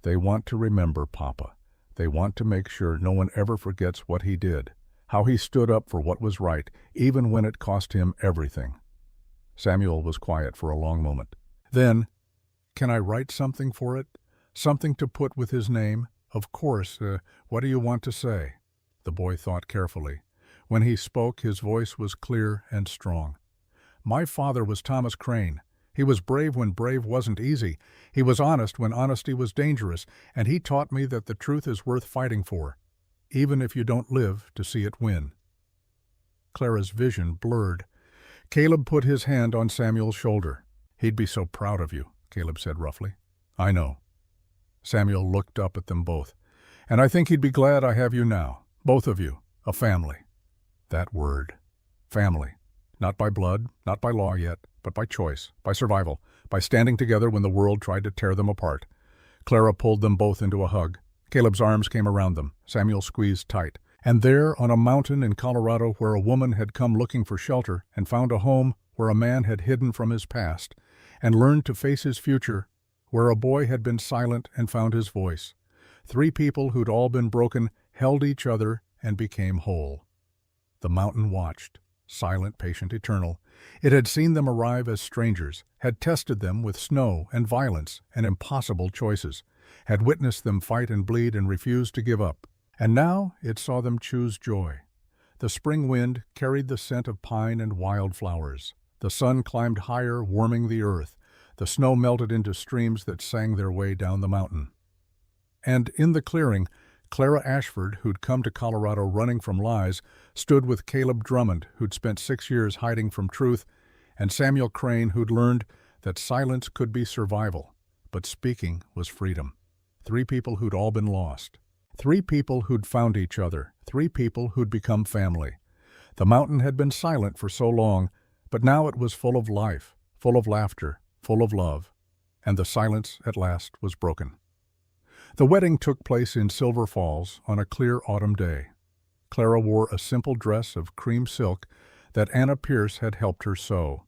Speaker 1: "They want to remember Papa. They want to make sure no one ever forgets what he did, how he stood up for what was right, even when it cost him everything." Samuel was quiet for a long moment. Then, "Can I write something for it? Something to put with his name?" "Of course. What do you want to say?" The boy thought carefully. When he spoke, his voice was clear and strong. "My father was Thomas Crane. He was brave when brave wasn't easy. He was honest when honesty was dangerous, and he taught me that the truth is worth fighting for, even if you don't live to see it win." Clara's vision blurred. Caleb put his hand on Samuel's shoulder. "He'd be so proud of you," Caleb said roughly. "I know." Samuel looked up at them both. "And I think he'd be glad I have you now. Both of you. A family." That word. Family. Not by blood, not by law yet, but by choice, by survival, by standing together when the world tried to tear them apart. Clara pulled them both into a hug. Caleb's arms came around them. Samuel squeezed tight. And there, on a mountain in Colorado where a woman had come looking for shelter and found a home where a man had hidden from his past and learned to face his future, where a boy had been silent and found his voice, three people who'd all been broken held each other and became whole. The mountain watched, silent, patient, eternal. It had seen them arrive as strangers, had tested them with snow and violence and impossible choices, had witnessed them fight and bleed and refused to give up. And now it saw them choose joy. The spring wind carried the scent of pine and wildflowers. The sun climbed higher, warming the earth. The snow melted into streams that sang their way down the mountain. And in the clearing, Clara Ashford, who'd come to Colorado running from lies, stood with Caleb Drummond, who'd spent 6 years hiding from truth, and Samuel Crane, who'd learned that silence could be survival, but speaking was freedom. Three people who'd all been lost. Three people who'd found each other. Three people who'd become family. The mountain had been silent for so long, but now it was full of life, full of laughter, full of love, and the silence at last was broken. The wedding took place in Silver Falls on a clear autumn day. Clara wore a simple dress of cream silk that Anna Pierce had helped her sew.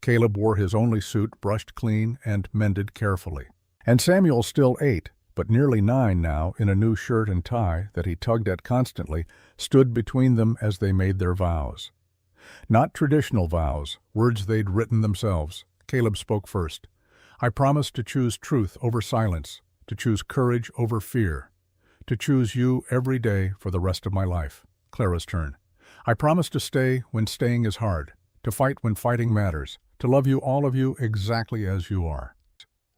Speaker 1: Caleb wore his only suit brushed clean and mended carefully. And Samuel, still 8, but nearly 9 now, in a new shirt and tie that he tugged at constantly, stood between them as they made their vows. Not traditional vows, words they'd written themselves. Caleb spoke first. "I promise to choose truth over silence, to choose courage over fear, to choose you every day for the rest of my life." Clara's turn. "I promise to stay when staying is hard, to fight when fighting matters, to love you, all of you, exactly as you are."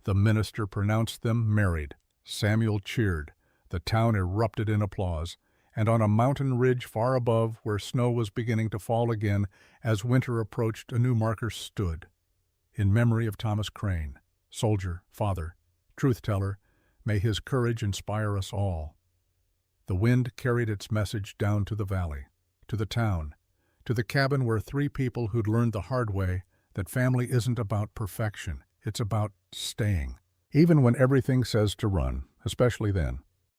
Speaker 1: The minister pronounced them married. Samuel cheered. The town erupted in applause, and on a mountain ridge far above, where snow was beginning to fall again as winter approached, a new marker stood. "In memory of Thomas Crane, soldier, father, truth-teller, may his courage inspire us all." The wind carried its message down to the valley, to the town, to the cabin where 3 people who'd learned the hard way that family isn't about perfection, it's about staying. Even when everything says to run, especially then.